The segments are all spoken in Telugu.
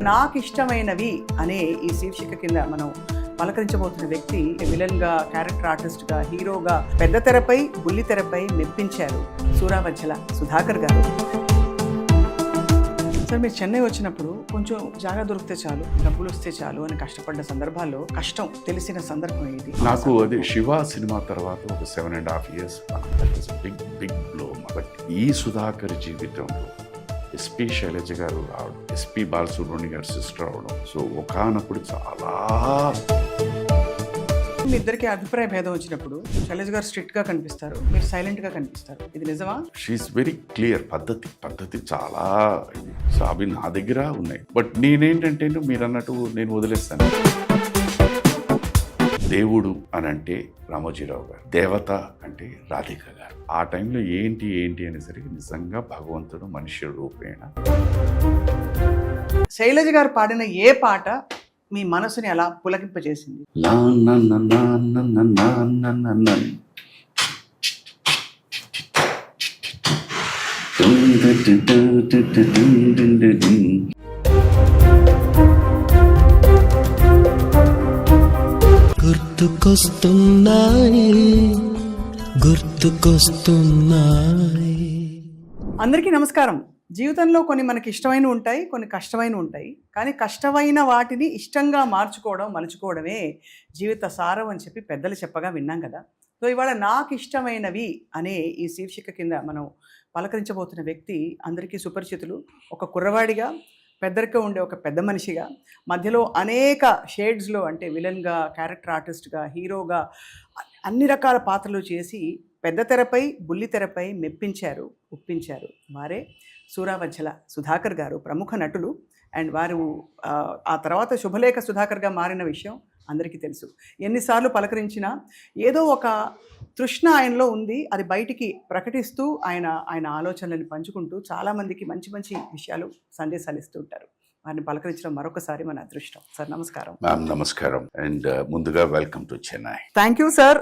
నాకు ఇష్టమైనవి అనే ఈ శీర్షిక కింద మనం పలకరించబోతున్న వ్యక్తి విలన్గా, క్యారెక్టర్ ఆర్టిస్ట్గా, హీరోగా పెద్ద తెరపై, బుల్లి తెరపై మెప్పించారు సూరావజ్జల సుధాకర్ గారు. సార్, మీరు చెన్నై వచ్చినప్పుడు కొంచెం జాగా దొరికితే చాలు, డబ్బులు వస్తే చాలు అని కష్టపడ్డ సందర్భాల్లో కష్టం తెలిసిన సందర్భం ఇది. నాకు అది శివ సినిమా తర్వాత ఒక 7.5 years బిగ్ బ్లో. బట్ ఈ సుధాకర్ జీవితంలో ఎస్పి శైలజ గారు రావడం, ఎస్పి బాలసుబ్రహ్మణ్యం గారు సిస్టర్ అవడం, సో ఒకనప్పుడు చాలా మీ ఇద్దరికి అభిప్రాయ భేదం వచ్చినప్పుడు శైలజ గారు స్ట్రిక్ట్ గా కనిపిస్తారు, మీరు సైలెంట్ గా కనిపిస్తారు. ఇది నిజమా? She's very clear. పద్ధతి చాలా ఇది. సో అవి నా దగ్గర ఉన్నాయి. బట్ నేనేంటంటే మీరు అన్నట్టు నేను వదిలేస్తాను. దేవుడు అని అంటే రామోజీరావు గారు, దేవత అంటే రాధిక గారు. ఆ టైంలో ఏంటి అనేసరికి నిజంగా భగవంతుడు మనిషి రూపేణ. శైలజ గారు పాడిన ఏ పాట మీ మనసుని అలా పులకింపజేసింది? గుర్తుకొస్తున్నాయి. అందరికీ నమస్కారం. జీవితంలో కొన్ని మనకి ఇష్టమైన ఉంటాయి, కొన్ని కష్టమైన ఉంటాయి. కానీ కష్టమైన వాటిని ఇష్టంగా మలుచుకోవడమే జీవిత సారం అని చెప్పి పెద్దలు చెప్పగా విన్నాం కదా. సో ఇవాళ నాకు ఇష్టమైనవి అనే ఈ శీర్షిక కింద మనం పలకరించబోతున్న వ్యక్తి అందరికీ సుపరిచితులు. ఒక కుర్రవాడిగా, పెద్దరిగా ఉండే ఒక పెద్ద మనిషిగా, మధ్యలో అనేక షేడ్స్లో అంటే విలన్గా, క్యారెక్టర్ ఆర్టిస్ట్గా, హీరోగా అన్ని రకాల పాత్రలు చేసి పెద్ద తెరపై, బుల్లి తెరపై మెప్పించారు, ఒప్పించారు. వారే సూరావజ్జల సుధాకర్ గారు. ప్రముఖ నటులు. అండ్ వారు ఆ తర్వాత శుభలేఖ సుధాకర్గా మారిన విషయం అందరికీ తెలుసు. ఎన్నిసార్లు పలకరించినా ఏదో ఒక తృష్ణ ఆయనలో ఉంది. అది బయటికి ప్రకటిస్తూ ఆయన ఆలోచనలను పంచుకుంటూ చాలామందికి మంచి మంచి విషయాలు, సందేశాలు ఇస్తూ ఉంటారు. వారిని పలకరించడం మరొకసారి మన అదృష్టం. సార్ నమస్కారం. నమస్కారం. అండ్ ముందుగా welcome to Chennai. Thank you sir.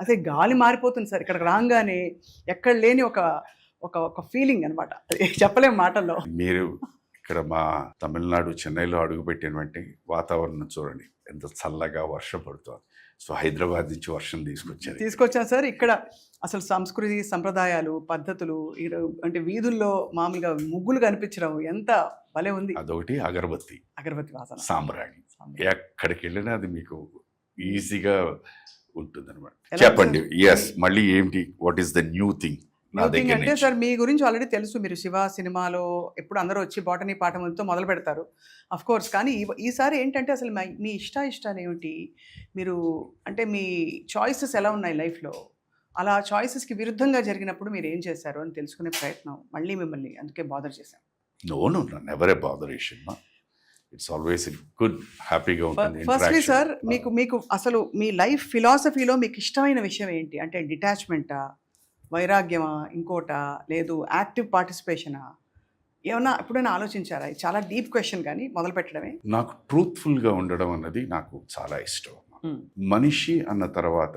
అసలు గాలి మారిపోతుంది సార్. ఇక్కడికి రాగానే ఎక్కడ లేని ఒక ఫీలింగ్ అనమాట, చెప్పలేం మాటల్లో. మీరు ఇక్కడ మా తమిళనాడు చెన్నైలో అడుగుపెట్టినటువంటి వాతావరణం చూడండి, ఎంత చల్లగా వర్షం పడుతుంది. సో హైదరాబాద్ నుంచి వర్షం తీసుకొచ్చాను సార్. ఇక్కడ అసలు సంస్కృతి, సంప్రదాయాలు, పద్ధతులు, అంటే వీధుల్లో మామూలుగా ముగ్గులు కనిపించడం ఎంత భలే ఉంది. అదొకటి అగరబత్తి వాసన, సాంబ్రాణి. ఎక్కడికి వెళ్ళినా అది మీకు ఈజీగా ఉంటుంది అనమాట. చెప్పండి. ఎస్, మళ్ళీ ఏంటి, what is the new thing? అంటే సార్, మీ గురించి ఆల్రెడీ తెలుసు. మీరు శివ సినిమాలో ఎప్పుడు అందరూ వచ్చి బాటనీ పాఠంతో మొదలు పెడతారు, అఫ్ కోర్స్. కానీ ఈసారి ఏంటంటే అసలు మీ ఇష్టాలు ఏమిటి? మీరు అంటే మీ చాయిసెస్ ఎలా ఉన్నాయి లైఫ్లో? అలా చాయిసెస్కి విరుద్ధంగా జరిగినప్పుడు మీరు ఏం చేశారు అని తెలుసుకునే ప్రయత్నం మళ్ళీ మిమ్మల్ని అందుకే బాదర్ చేశాను. No, never a botheration. It's always good, హ్యాపీగా ఉంటుంది. ఫస్ట్లీ సార్, మీకు అసలు మీ లైఫ్ ఫిలాసఫీలో మీకు ఇష్టమైన విషయం ఏంటి? అంటే డిటాచ్మెంటా, వైరాగ్యమా, ఇంకోటా, లేదు యాక్టివ్ పార్టిసిపేషనా? ఏమన్నా ఎప్పుడైనా ఆలోచించారా? చాలా డీప్ క్వశ్చన్, కానీ మొదలు పెట్టడమే. నాకు ట్రూత్ఫుల్గా ఉండడం అన్నది నాకు చాలా ఇష్టం. మనిషి అన్న తర్వాత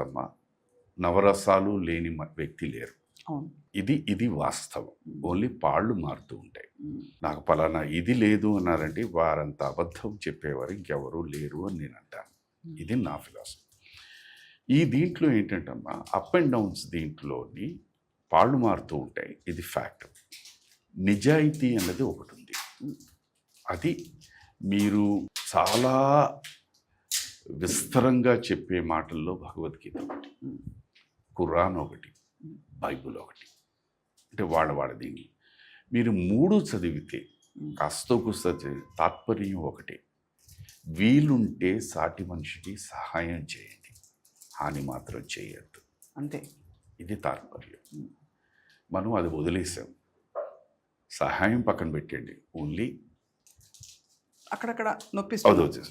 నవరసాలు లేని వ్యక్తి లేరు. ఇది వాస్తవం. ఓన్లీ పాళ్ళు మారుతూ ఉంటాయి. నాకు పలానా ఇది లేదు అన్నారంటే వారంత అబద్ధం చెప్పేవారు ఇంకెవరూ లేరు అని నేను అంటాను. ఇది నా ఫిలాసఫీ. ఈ దీంట్లో ఏంటంటమ్మా, అప్ అండ్ డౌన్స్ దీంట్లోని పాళ్ళు మారుతూ ఉంటాయి. ఇది ఫ్యాక్ట్. నిజాయితీ అన్నది ఒకటి ఉంది. అది మీరు చాలా విస్తరంగా చెప్పే మాటల్లో భగవద్గీత ఒకటి, ఖురాన్ ఒకటి, బైబుల్ ఒకటి. అంటే వాళ్ళ దీన్ని మీరు 3 చదివితే కాస్తో కూస్తో తాత్పర్యం ఒకటే. వీలుంటే సాటి మనిషికి సహాయం చేయండి, హాని మాత్రం చేయొద్దు. అంతే. ఇది తాత్పర్యం. మనం అది వదిలేసాం. సహాయం పక్కన పెట్టండి, ఓన్లీ అక్కడక్కడ నొప్పిస్తుంది.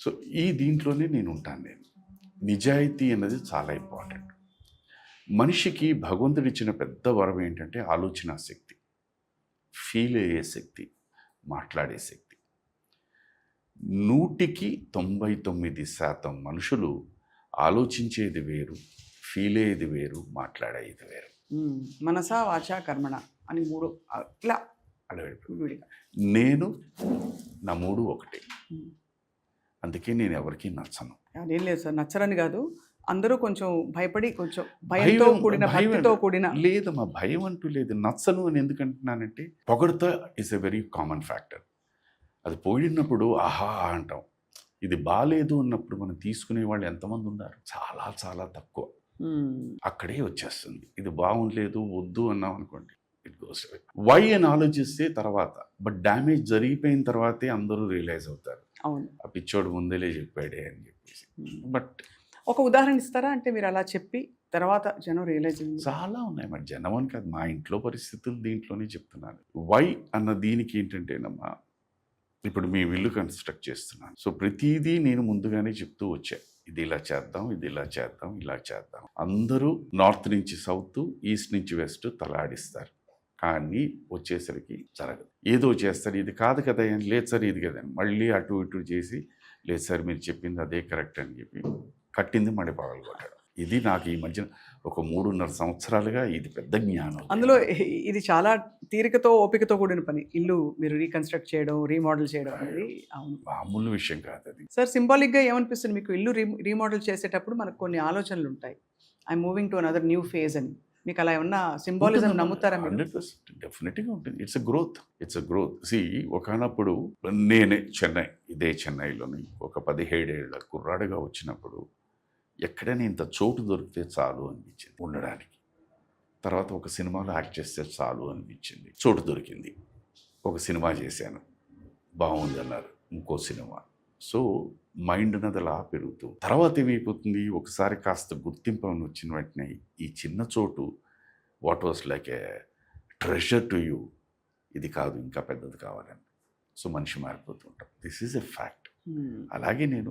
సో ఈ దీంట్లోనే నేను ఉంటాను. నిజాయితీ అన్నది చాలా ఇంపార్టెంట్. మనిషికి భగవంతుడిచ్చిన పెద్ద వరం ఏంటంటే ఆలోచన శక్తి, ఫీల్ అయ్యే శక్తి, మాట్లాడే శక్తి. 100కి 99% మనుషులు ఆలోచించేది వేరు, ఫీల్ అయ్యేది వేరు, మాట్లాడేది వేరు. మనసా వాచా కర్మణ అని 3 ఇలా అలా వెళ్ళిపోయాం. విడిగా. నేను నా మూడు ఒకటే, ఉమ్. అందుకే నేను ఎవరికి నచ్చను. అదేం లేదు సార్, నచ్చరని కాదు, అందరూ కొంచెం భయపడి, కొంచెం భయంతో కూడిన, భయం భక్తితో కూడిన. లేదమ్మా, భయం అంటూ లేదు. నచ్చను అని ఎందుకంటున్నానంటే, పొగడత is a very common factor. అది పోయినప్పుడు ఆహా అంటాం. ఇది బాగాలేదు అన్నప్పుడు మనం తీసుకునే వాళ్ళు ఎంతమంది ఉన్నారు? చాలా చాలా తక్కువ. అక్కడే వచ్చేస్తుంది. ఇది బాగుండలేదు వద్దు అన్నాం అనుకోండి, ఇట్ గోస్ అవే. వై అని ఆలోచిస్తే తర్వాత, బట్ డ్యామేజ్ జరిగిపోయిన తర్వాతే అందరూ రియలైజ్ అవుతారు, అవును, ఆ పిచ్చోడు ముందేలే చెప్పాడే అని చెప్పేసి. బట్ ఒక ఉదాహరణ ఇస్తారా? అంటే మీరు అలా చెప్పి తర్వాత జనం రియలైజ్ అయింది. చాలా ఉన్నాయి మరి, జనం అని కాదు, మా ఇంట్లో పరిస్థితులు దీంట్లోనే చెప్తున్నాను. వై అన్న దీనికి ఏంటంటేనమ్మా, ఇప్పుడు మీ ఇల్లు కన్స్ట్రక్ట్ చేస్తున్నాను. సో ప్రతిదీ నేను ముందుగానే చెప్తూ వచ్చా, ఇది ఇలా చేద్దాం, ఇది ఇలా చేద్దాం, ఇలా చేద్దాం. అందరూ నార్త్ నుంచి సౌత్, ఈస్ట్ నుంచి వెస్ట్ తలాడిస్తారు, కానీ వచ్చేసరికి జరగదు. ఏదో చేస్తారు, ఇది కాదు కదా, లేదు సార్ ఇది కదా, మళ్ళీ అటు ఇటు చేసి, లేదు సార్ మీరు చెప్పింది అదే కరెక్ట్ అని చెప్పి కట్టింది మళ్ళీ పగలగొట్టడం. ఇది నాకు ఈ మధ్యన ఒక 3.5 సంవత్సరాలుగా ఇది పెద్ద జ్ఞానం. అందులో ఇది చాలా తీరికతో ఓపికతో కూడిన పని. ఇల్లు మీరు రీకన్స్ట్రక్ట్ చేయడం, రీమోడల్ చేయడం అనేది. అవును, మామూలు విషయం కాదు అది. సార్ సింబాలిక్గా ఏమనిపిస్తుంది మీకు? ఇల్లు రీమోడల్ చేసేటప్పుడు మనకు కొన్ని ఆలోచనలు ఉంటాయి, I moving to another new phase అని. మీకు అలా ఏమన్నా సింబాలిజం నమ్ముతారా మీరు? 100% డెఫినెట్గా ఉంటుంది. It's a growth. ఒకనప్పుడు నేనే ఇదే చెన్నైలోని ఒక 17 ఏళ్ల కుర్రాడుగా వచ్చినప్పుడు ఎక్కడైనా ఇంత చోటు దొరికితే చాలు అనిపించింది ఉండడానికి. తర్వాత ఒక సినిమాలో యాక్ట్ చేస్తే చాలు అనిపించింది, చోటు దొరికింది, ఒక సినిమా చేశాను, బాగుంది అన్నారు, ఇంకో సినిమా. సో మైండ్ అన్నది అలా పెరుగుతూ, తర్వాత ఏమైపోతుంది, ఒకసారి కాస్త గుర్తింపు అని వచ్చిన వెంటనే ఈ చిన్న చోటు what was like a treasure to you, ఇది కాదు ఇంకా పెద్దది కావాలని. సో మనిషి మారిపోతుంటాం. This is a fact. అలాగే నేను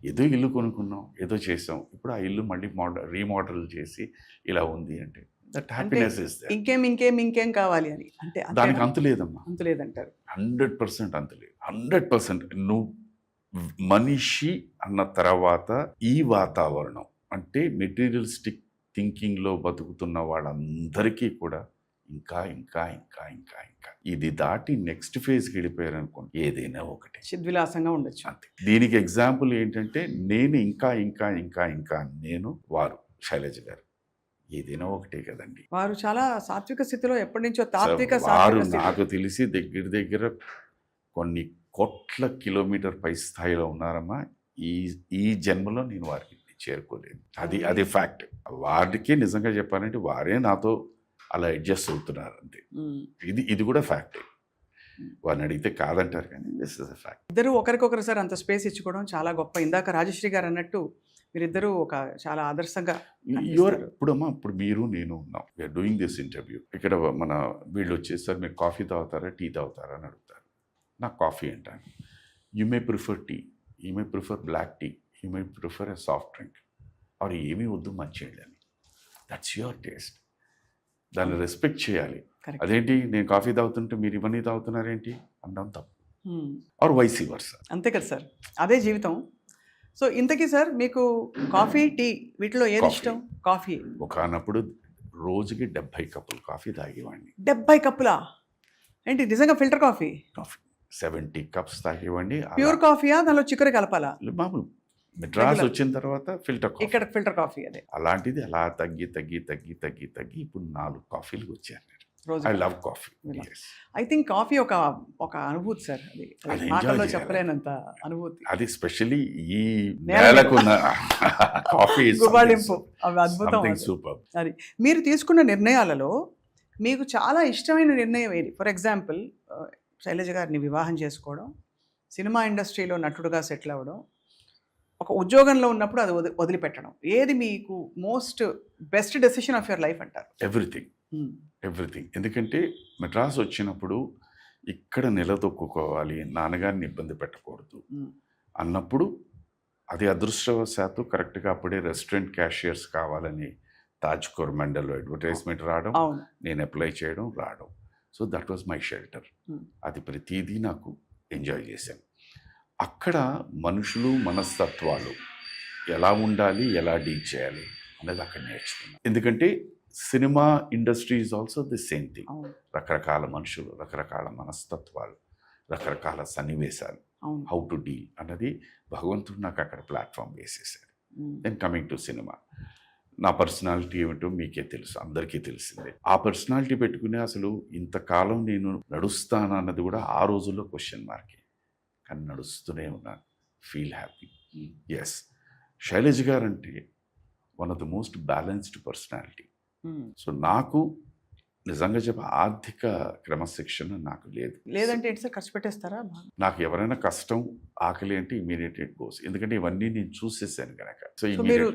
ఏదో ఇల్లు కొనుక్కున్నాం, ఏదో చేసాం, ఇప్పుడు ఆ ఇల్లు మళ్ళీ రీమోడల్ చేసి ఇలా ఉంది అంటే దట్ హ్యాపీనెస్ ఇస్ దేర్. ఇంకేం కావాలి అని. అంటే దానికి అంతు లేదమ్మా, అంతు లేదంటారు. 100% అంతు లేదు. 100% నువ్వు మనిషి అన్న తర్వాత ఈ వాతావరణం అంటే మెటీరియలిస్టిక్ థింకింగ్లో బతుకుతున్న వాళ్ళందరికీ కూడా ఇంకా ఇంకా ఇంకా ఇంకా ఇంకా ఇది దాటి నెక్స్ట్ ఫేజ్కి వెళ్ళిపోయారు అనుకోండి, ఏదైనా ఒకటి చిద్విలాసంగా ఉండొచ్చు. అంతే. దీనికి ఎగ్జాంపుల్ ఏంటంటే నేను ఇంకా ఇంకా ఇంకా ఇంకా నేను వారు శైలజ గారు ఏదైనా ఒకటే కదండి. వారు చాలా సాత్విక స్థితిలో ఎప్పటి నుంచో తాత్విక వారు సాత్విక స్థితి. నాకు తెలిసి దగ్గర కొన్ని కోట్ల కిలోమీటర్ పై స్థాయిలో ఉన్నారమ్మా. ఈ జన్మలో నేను వారికి చేరుకోలేదు. అది ఫ్యాక్ట్. వారికి నిజంగా చెప్పాలంటే వారే నాతో అలా అడ్జస్ట్ అవుతున్నారు అంతే. ఇది కూడా ఫ్యాక్టే. వారిని అడిగితే కాదంటారు, కానీ దిస్ ఇస్ అ ఫ్యాక్ట్. ఇద్దరు ఒకరికొకరు సార్ అంత స్పేస్ ఇచ్చుకోవడం చాలా గొప్ప. ఇందాక రాజశ్రీ గారు అన్నట్టు మీరిద్దరూ ఒక చాలా ఆదర్శంగా ఇప్పుడు మీరు నేను ఉన్నాం, వీఆర్ డూయింగ్ దిస్ ఇంటర్వ్యూ. ఇక్కడ మన వీళ్ళు వచ్చేసారు, మీరు కాఫీ తాగుతారా టీ తాగుతారా అని అడుగుతారు. నాకు కాఫీ అంటాను. You may prefer tea, you may prefer black tea, you may prefer a soft drink, or ఏమీ వద్దు మంచిగా అని. That's your taste. దాన్ని రెస్పెక్ట్ చేయాలి. అదేంటి నేను కాఫీ తాగుతుంటే మీరు ఇవన్నీ తాగుతున్నారేంటి అన్నాం తప్పు, ఆర్ వైసీ వర్సా. అంతే కదా సార్, అదే జీవితం. సో ఇంతకీ సార్ మీకు కాఫీ టీ వీటిలో ఏది ఇష్టం? కాఫీ ఒకనప్పుడు రోజుకి 70 కప్పులు కాఫీ తాగేవాడిని. 70 కప్పులా? ఏంటి నిజంగా? ఫిల్టర్ కాఫీ 70 కప్స్ తాగేవాడిని. ప్యూర్ కాఫీయా, దానిలో చిక్కర కలపాలా? మామూలు మెడ్రాస్ వచ్చిన తర్వాత ఫిల్టర్ కాఫీ. ఇక్కడ ఫిల్టర్ కాఫీ అదే. అలాంటిది అలా తగ్గి ఇప్పుడు 4 కాఫీలకు వచ్చాను. I love coffee. I think coffee ఒక అనుభూతి సార్, అది మాటల్లో చెప్పలేనంత అనుభూతి. అది స్పెషల్లీ ఈ నేలకున్న కాఫీ గుబాళింపు, అవి అద్భుతం. సూపర్. అది మీరు తీసుకున్న నిర్ణయాలలో మీకు చాలా ఇష్టమైన నిర్ణయం ఏది? ఫర్ ఎగ్జాంపుల్ శైలజ గారిని వివాహం చేసుకోవడం, సినిమా ఇండస్ట్రీలో నటుడుగా సెటిల్ అవ్వడం, ఒక ఉద్యోగంలో ఉన్నప్పుడు అది వదిలిపెట్టడం, ఏది మీకు most best decision of your life అంటారు? ఎవ్రీథింగ్. ఎందుకంటే మెడ్రాస్ వచ్చినప్పుడు ఇక్కడ నిలదొక్కుకోవాలి, నాన్నగారిని ఇబ్బంది పెట్టకూడదు అన్నప్పుడు అది అదృష్టవశాత్తు కరెక్ట్గా అప్పుడే రెస్టారెంట్ క్యాషియర్స్ కావాలని తాజ్ కోరమండల్లో అడ్వర్టైజ్మెంట్ రావడం, నేను అప్లై చేయడం, రావడం. So that was my shelter. అది ప్రతిదీ నాకు ఎంజాయ్ చేశాను. అక్కడ మనుషులు మనస్తత్వాలు ఎలా ఉండాలి, ఎలా డీల్ చేయాలి అనేది అక్కడ నేర్చుకున్నాను. ఎందుకంటే cinema industry is also the same thing. అవును రకరకాల మనుషులు, రకరకాల మనస్తత్వాలు, రకరకాల సన్నివేశాలు, అవును హౌ టు డీల్ అన్నది భగవంతుడు నాకు అక్కడ ప్లాట్ఫామ్ వేసేసాడు. దెన్ కమింగ్ టు సినిమా, నా పర్సనాలిటీ ఏమిటో మీకే తెలుసు, అందరికీ తెలిసిందే. ఆ పర్సనాలిటీ పెట్టుకుని అసలు ఇంతకాలం నేను నడుస్తాను అన్నది కూడా ఆ రోజుల్లో క్వశ్చన్ మార్కే, కానీ నడుస్తూనే ఉన్నాను. Feel happy. ఎస్, శైలజ్ గారు అంటే one of the most balanced personality. So నాకు నిజంగా చెప్ప ఆర్థిక క్రమశిక్షణ నాకు లేదు. లేదంటే ఏంటి సార్, ఖర్చు పెట్టేస్తారా? నాకు ఎవరైనా కష్టం, ఆకలి అంటే ఇమీడియట్ గోస్, ఎందుకంటే ఇవన్నీ నేను చూసేసాను కనుక. సో సో మీరు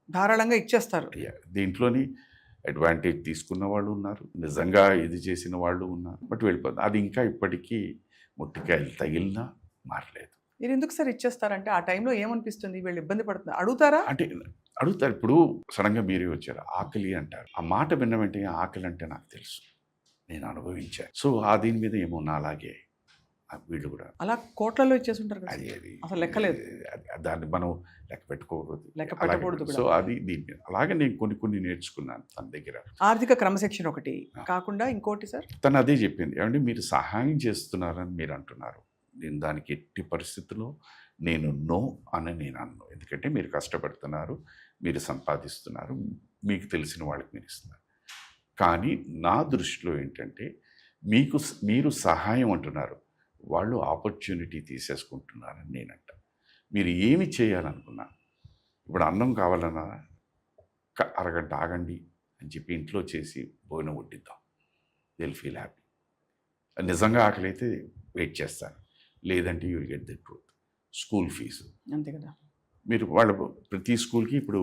ధారాళంగా ఇచ్చేస్తారు. దీంట్లోని అడ్వాంటేజ్ తీసుకున్న వాళ్ళు ఉన్నారు, నిజంగా ఇది చేసిన వాళ్ళు ఉన్నారు, బట్ వెళ్ళిపోతుంది. అది ఇంకా ఇప్పటికీ మొట్టికాయలు తగిలినా మారలేదు. మీరు ఎందుకు సార్ ఇచ్చేస్తారంటే ఆ టైంలో ఏమనిపిస్తుంది, వీళ్ళు ఇబ్బంది పడుతుంది అడుగుతారా? అంటే అడుగుతారు. ఇప్పుడు సడన్గా మీరే వచ్చారు, ఆకలి అంటారు. ఆ మాట విన్న వెంటనే ఆకలి అంటే నాకు తెలుసు, నేను అనుభవించాను. సో ఆ దీని మీద ఏమో నా అలాగే వీళ్ళు కూడా అలా కోట్లలో ఇచ్చేస్తుంటారు కదా. అది అసలు లెక్కలేదు. దాన్ని మనం లెక్క పెట్టుకోకూడదు, లెక్క పెట్టకూడదు కూడా. సో అది దీని మీద అలాగే నేను కొన్ని నేర్చుకున్నాను తన దగ్గర. ఆర్థిక క్రమశిక్షణ ఒకటి కాకుండా ఇంకోటి సార్, తను అదే చెప్పింది, ఏమంటే మీరు సహాయం చేస్తున్నారని మీరు అంటున్నారు, నేను దానికి ఎట్టి పరిస్థితుల్లో నేను నో అని నేను అన్ను. ఎందుకంటే మీరు కష్టపడుతున్నారు, మీరు సంపాదిస్తున్నారు, మీకు తెలిసిన వాళ్ళకి మీరు ఇస్తున్నారు. కానీ నా దృష్టిలో ఏంటంటే మీరు సహాయం అంటున్నారు, వాళ్ళు ఆపర్చునిటీ తీసేసుకుంటున్నారని నేనంట. మీరు ఏమి చేయాలనుకున్నా, ఇప్పుడు అన్నం కావాలన్నా అరగంట ఆగండి అని చెప్పి ఇంట్లో చేసి భోజనం వడ్డిద్దాం, దే విల్ ఫీల్ హ్యాపీ. నిజంగా ఆకలి అయితే వెయిట్ చేస్తాను, లేదంటే you will get the truth. School fees అంతే కదా, మీరు వాళ్ళ ప్రతి స్కూల్కి ఇప్పుడు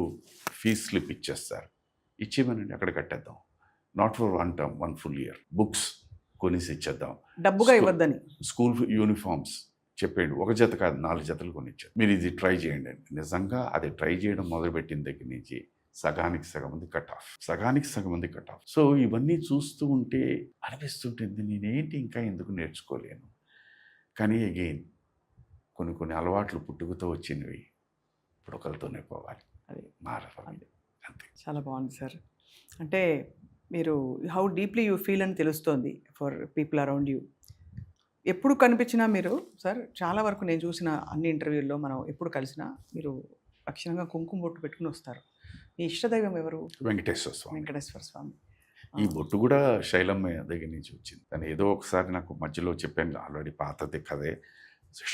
ఫీజు స్లిప్ ఇచ్చేస్తారు, ఇచ్చేమనండి అక్కడ కట్టేద్దాం. Not for one term, 1 full year. Books కొనేసి ఇచ్చేద్దాం, డబ్బుగా ఇవ్వద్దని. స్కూల్ యూనిఫామ్స్ చెప్పేయండి, 1 జత కాదు 4 జతలు కొనిచ్చారు, మీరు ఇది ట్రై చేయండి అని. నిజంగా అది ట్రై చేయడం మొదలుపెట్టిన దగ్గర నుంచి సగానికి సగం మంది కట్ ఆఫ్. సో ఇవన్నీ చూస్తూ ఉంటే అనిపిస్తుంటుంది, నేనేంటి ఇంకా ఎందుకు నేర్చుకోలేను. కానీ అగైన్ కొన్ని అలవాట్లు పుట్టుకతో వచ్చినవి ఇప్పుడు ఒకరితోనే పోవాలి, అది మారాలి అంతే. చాలా బాగుంది సార్. అంటే మీరు హౌ డీప్లీ యూ ఫీల్ అని తెలుస్తోంది ఫర్ పీపుల్ అరౌండ్ యూ. ఎప్పుడు కనిపించినా మీరు సార్, చాలా వరకు నేను చూసిన అన్ని ఇంటర్వ్యూల్లో మనం ఎప్పుడు కలిసినా మీరు లక్షణంగా కుంకుమ బొట్టు పెట్టుకుని వస్తారు. మీ ఇష్టదైవం ఎవరు? వెంకటేశ్వర స్వామి. ఈ బొట్టు కూడా శైలమ్మ దగ్గర నుంచి వచ్చింది. తను ఏదో ఒకసారి నాకు మధ్యలో చెప్పాను, ఆల్రెడీ పాతది కదే,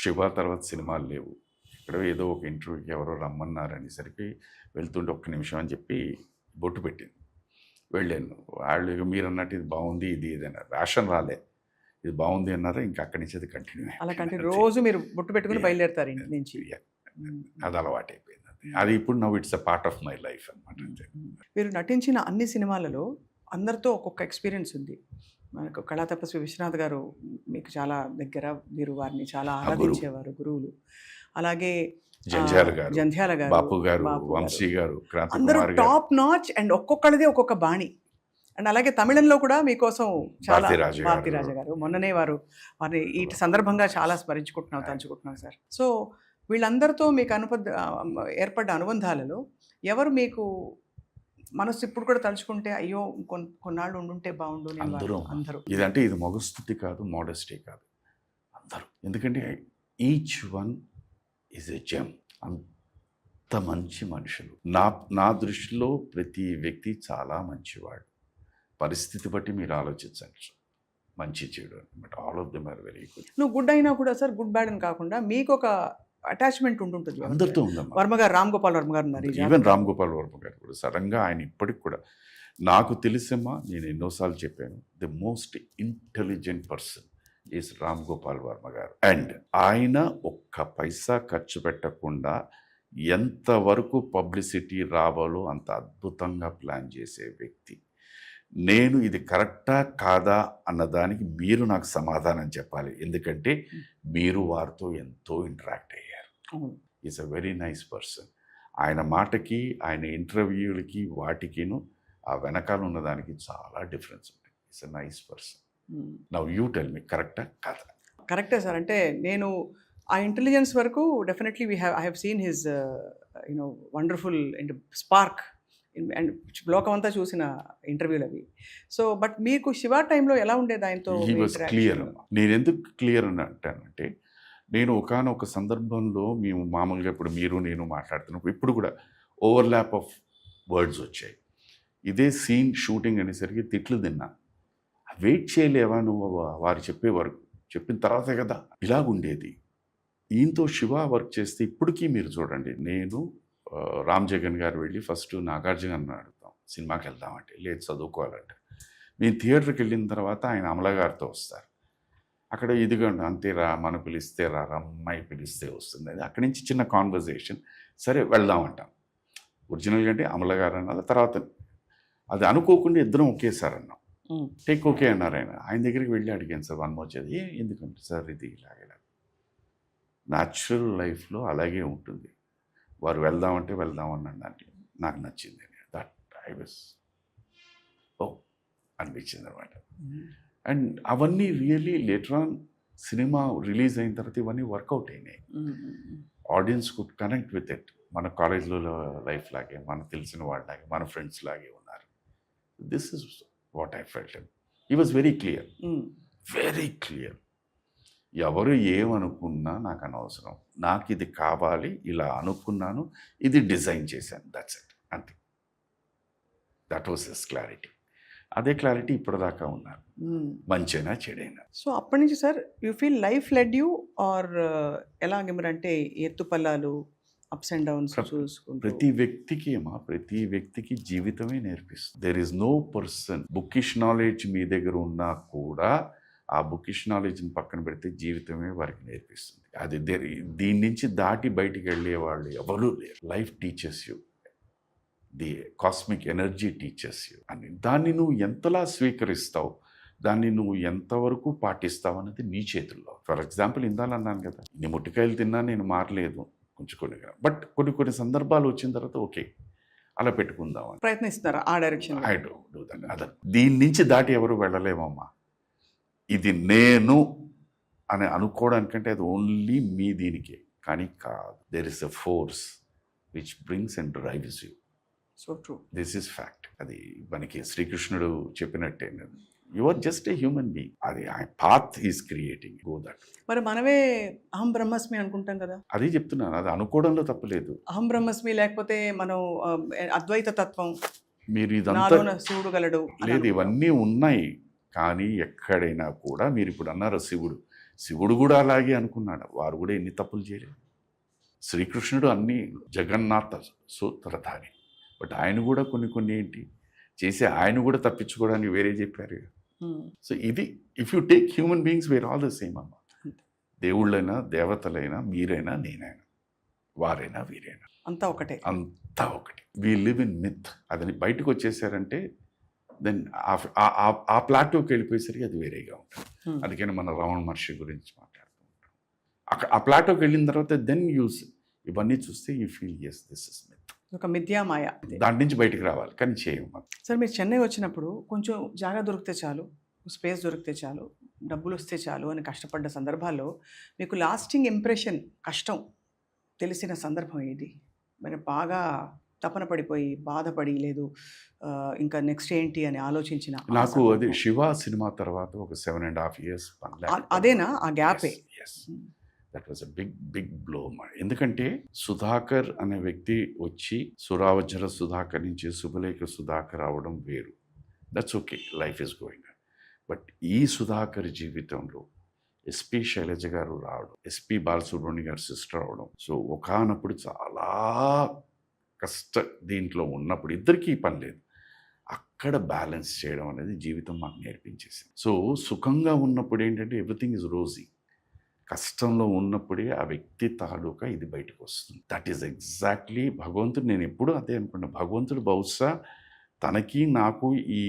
శివ తర్వాత సినిమాలు లేవు, ఇక్కడ ఏదో ఒక ఇంటర్వ్యూకి ఎవరో రమ్మన్నారు అనేసరికి వెళ్తుంటే ఒక్క నిమిషం అని చెప్పి బొట్టు పెట్టింది. వెళ్ళాను, వాళ్ళు మీరు అన్నట్టు ఇది బాగుంది, ఇది అన్నారు, రేషన్ రాలే, ఇది బాగుంది అన్నారు, ఇంకా అక్కడి నుంచి అది కంటిన్యూ. అలా కంటిన్యూ రోజు మీరు బొట్టు పెట్టుకుని బయలుదేరుతారు ఇంటి నుంచి. అది అలవాటు అయిపోయింది. అది ఇప్పుడు now it's a part of my life అనమాట. మీరు నటించిన అన్ని సినిమాలలో అందరితో ఒక్కొక్క ఎక్స్పీరియన్స్ ఉంది. మనకు కళా తపస్వి విశ్వనాథ్ గారు మీకు చాలా దగ్గర, మీరు వారిని చాలా ఆరాధించేవారు, గురువులు. అలాగే జంధ్యాల గారు, బాపు గారు, వంశీ గారు, అందరూ టాప్ నాచ్, అండ్ ఒక్కొక్కళ్ళది ఒక్కొక్క బాణి. అండ్ అలాగే తమిళంలో కూడా మీకోసం చాలా, భారతీరాజ గారు మొన్ననే వారిని ఈ సందర్భంగా చాలా తలుచుకుంటున్నాం సార్. సో వీళ్ళందరితో మీకు ఏర్పడ్డ అనుబంధాలలో ఎవరు మీకు మనసు ఇప్పుడు కూడా తలుచుకుంటే అయ్యో కొన్నాళ్ళు ఉండుంటే బాగుండు? అందరూ. ఇదంటే ఇది మొగస్థుతి కాదు, మోడెస్టీ కాదు, అందరూ. ఎందుకంటే each one is a gem. అంత మంచి మనుషులు. నా దృష్టిలో ప్రతి వ్యక్తి చాలా మంచివాడు. పరిస్థితి బట్టి మీరు ఆలోచించవచ్చు, మంచి చెడు, but all of them are very good. నువ్వు గుడ్ అయినా కూడా సార్, గుడ్ బ్యాడ్ అని కాకుండా మీకు ఒక అటాచ్మెంట్ ఉంటుంటుంది అందరితో ఉందమ్మా. వర్మ గారు, రామ్ గోపాల్ వర్మ గారు ఉన్నారు, ఈవెన్ రామ్ గోపాల్ వర్మ గారు కూడా సడన్గా ఆయన ఇప్పటికి కూడా నాకు తెలిసమ్మా, నేను ఎన్నోసార్లు చెప్పాను, the most intelligent person is Ram Gopal Varma గారు. అండ్ ఆయన ఒక్క పైసా ఖర్చు పెట్టకుండా ఎంతవరకు పబ్లిసిటీ రావాలో అంత అద్భుతంగా ప్లాన్ చేసే వ్యక్తి. నేను ఇది కరెక్టా కాదా అన్నదానికి మీరు నాకు సమాధానం చెప్పాలి, ఎందుకంటే మీరు వారితో ఎంతో ఇంటరాక్ట్ అయ్యారు. Is a very nice person. ఆయన మాటకి, ఆయన ఇంటర్వ్యూలకి, వాటికిను ఆ వెనకాల ఉన్నదానికి చాలా డిఫరెన్స్ ఉంటుంది. Is a nice person. Now you tell me, కరెక్టా కాదా? కరెక్టే సార్. అంటే నేను ఆ ఇంటెలిజెన్స్ వరకు definitely I have seen his wonderful and spark and లోకం అంతా చూసిన ఇంటర్వ్యూలు అవి. సో బట్ మీకు శివ టైంలో ఎలా ఉండేది ఆయనతో హీ వాజ్ interaction? క్లియర్. నేను ఎందుకు క్లియర్ అని అంటానంటే, నేను ఒకానొక సందర్భంలో మేము మామూలుగా ఇప్పుడు మీరు నేను మాట్లాడుతున్నప్పుడు ఇప్పుడు కూడా ఓవర్లాప్ ఆఫ్ వర్డ్స్ వచ్చాయి. ఇదే సీన్ షూటింగ్ అనేసరికి తిట్లు తిన్నా. వెయిట్ చేయలేవా నువ్వు వారు చెప్పే వరకు, చెప్పిన తర్వాతే కదా. ఇలాగుండేది. ఈయనతో శివ వర్క్ చేస్తే ఇప్పటికీ మీరు చూడండి, నేను రామ్ జగన్ గారు వెళ్ళి ఫస్ట్ నాగార్జున అడుగుతాం సినిమాకి వెళ్దామంటే, లేదు చదువుకోవాలంటే. మేము థియేటర్కి వెళ్ళిన తర్వాత ఆయన అమల గారితో వస్తారు. అక్కడ ఇదిగోండి అంతేరా, మనం పిలిస్తే రా, అమ్మాయి పిలిస్తే వస్తుంది. అది అక్కడి నుంచి చిన్న కాన్వర్జేషన్, సరే వెళ్దామంటాం. ఒరిజినల్గా అంటే అమల గారు అన్నారు. తర్వాత అది అనుకోకుండా ఇద్దరం ఒకేసారి అన్నాం. టేక్ ఓకే అన్నారు ఆయన. ఆయన దగ్గరికి వెళ్ళి అడిగాను, సార్ వన్ వచ్చేది ఎందుకంటే సార్ ఇది ఇలాగే న్యాచురల్ లైఫ్లో అలాగే ఉంటుంది. వారు వెళ్దామంటే వెళ్దామన్నాడు. దాంట్లో నాకు నచ్చింది. దట్ ఐ వాజ్ అనిపించింది అనమాట. అండ్ అవన్నీ really later on cinema release అయిన తర్వాత ఇవన్నీ వర్కౌట్ అయినాయి. Audience could connect with it. మన కాలేజ్లో లైఫ్ లాగే, మనకు తెలిసిన వాళ్ళలాగే, మన ఫ్రెండ్స్ లాగే ఉన్నారు. This is what I felt. He was very clear, very clear. ఎవరు ఏమనుకున్నా నాకు అనవసరం, నాకు ఇది కావాలి, ఇలా అనుకున్నాను, ఇది డిజైన్ చేశాను, దట్స్ ఇట్, అంతే. That was his clarity. అదే క్లారిటీ ఇప్పటిదాకా ఉన్నారు, మంచైనా చెడైనా. సో అప్పటి నుంచి sir you feel life led you are ఎలాగేమరంటే ఎత్తుపల్లాలు అప్స్ అండ్ డౌన్స్ చూసుకుంటూ? ప్రతి వ్యక్తికి జీవితమే నేర్పిస్తుంది. There is no person bookish knowledge మీ దగ్గర ఉన్నా కూడా ఆ బుకిష్ నాలెడ్జ్ని పక్కన పెడితే జీవితమే వారికి నేర్పిస్తుంది. అది దీని నుంచి దాటి బయటికి వెళ్ళే వాళ్ళు ఎవరూ లేరు. Life teachers you, the cosmic energy teachers you అని. దాన్ని నువ్వు ఎంతలా స్వీకరిస్తావు, దాన్ని నువ్వు ఎంతవరకు పాటిస్తావు అన్నది నీ చేతుల్లో. ఫర్ ఎగ్జాంపుల్ ఇందాలన్నాను కదా, నీ ముట్టికాయలు తిన్నా నేను మారలేదు కొంచెం కొన్ని, బట్ కొన్ని సందర్భాలు వచ్చిన తర్వాత ఓకే అలా పెట్టుకుందాం అని ప్రయత్నిస్తున్నారా ఆ direction? I don't do that. అదే దీని నుంచి దాటి ఎవరు వెళ్ళలేమమ్మా. ఇది నేను అని అనుకోవడానికంటే అది ఓన్లీ మీ దీనికే, కానీ కాదు. There is a force which brings and drives you. So true, this is fact. అది మనకి శ్రీకృష్ణుడు చెప్పినట్టే, you are just a human being. అది path is creating, go that. మరి మనమే అహం బ్రహ్మస్మి అనుకుంటాం కదా. అదే చెప్తున్నాను, అది అనుకోవడంలో తప్పలేదు. అహం బ్రహ్మస్మి లేకపోతే మనం అద్వైత తత్వం, మీరు ఇదంతా నాలోన శివుడు గలడు లేదు, ఇవన్నీ ఉన్నాయి. కానీ ఎక్కడైనా కూడా మీరు ఇప్పుడు అన్నారు శివుడు కూడా అలాగే అనుకున్నాడు. వారు కూడా ఎన్ని తప్పులు చేయలేదు. శ్రీకృష్ణుడు అన్ని జగన్నాథ సూత్రధారి, బట్ ఆయన కూడా కొన్ని ఏంటి చేసి ఆయన కూడా తప్పించుకోవడానికి వేరే చెప్పారు. సో ఇది if you take human beings we're all the same అమ్మ. దేవుళ్ళైనా దేవతలైనా మీరైనా నేనైనా వారైనా వీరైనా అంతా ఒకటి. We live in myth. అది బయటకు వచ్చేసారంటే దెన్ ఆ ప్లాటోకి వెళ్ళిపోయేసరికి అది వేరేగా ఉంటుంది. అందుకని మన రమణ మహర్షి గురించి మాట్లాడుతూ ఉంటాం. ఆ ప్లాటోకి వెళ్ళిన తర్వాత దెన్ యూస్ ఇవన్నీ చూస్తే you feel as this is myth. ఒక మిథ్యామాయ. దాని నుంచి బయటకు రావాలి, కానీ చేయము. సార్ మీరు చెన్నై వచ్చినప్పుడు కొంచెం జాగా దొరికితే చాలు, స్పేస్ దొరికితే చాలు, డబ్బులు వస్తే చాలు అని కష్టపడ్డ సందర్భాల్లో మీకు లాస్టింగ్ ఇంప్రెషన్, కష్టం తెలిసిన సందర్భం ఏది? మరి బాగా తపన పడిపోయి బాధపడి లేదు ఇంకా నెక్స్ట్ ఏంటి అని ఆలోచించిన? నాకు అది శివ సినిమా తర్వాత ఒక 7.5 years అదేనా ఆ గ్యాపే? That was a big blow. ఎందుకంటే సుధాకర్ అనే వ్యక్తి వచ్చి సురావజ్ర సుధాకర్ నుంచి శుభలేఖ సుధాకర్ అవడం వేరు. That's okay, life is going. But ఈ సుధాకర్ జీవితంలో ఎస్పి శైలజ గారు రావడం, ఎస్పి బాలసుబ్రహ్మణ్యం గారి సిస్టర్ అవడం, సో ఒకనప్పుడు చాలా కష్ట దీంట్లో ఉన్నప్పుడు ఇద్దరికీ పని లేదు, అక్కడ బ్యాలెన్స్ చేయడం అనేది జీవితం మాకు నేర్పించేసింది. సో సుఖంగా ఉన్నప్పుడు ఏంటంటే ఎవ్రీథింగ్ ఇస్ రోజీ, కష్టంలో ఉన్నప్పుడే ఆ వ్యక్తి తాలూకా ఇది బయటకు వస్తుంది. దట్ ఈస్ ఎగ్జాక్ట్లీ భగవంతుడు. నేను ఎప్పుడూ అదే అనుకున్నా, భగవంతుడు బహుశా తనకి నాకు ఈ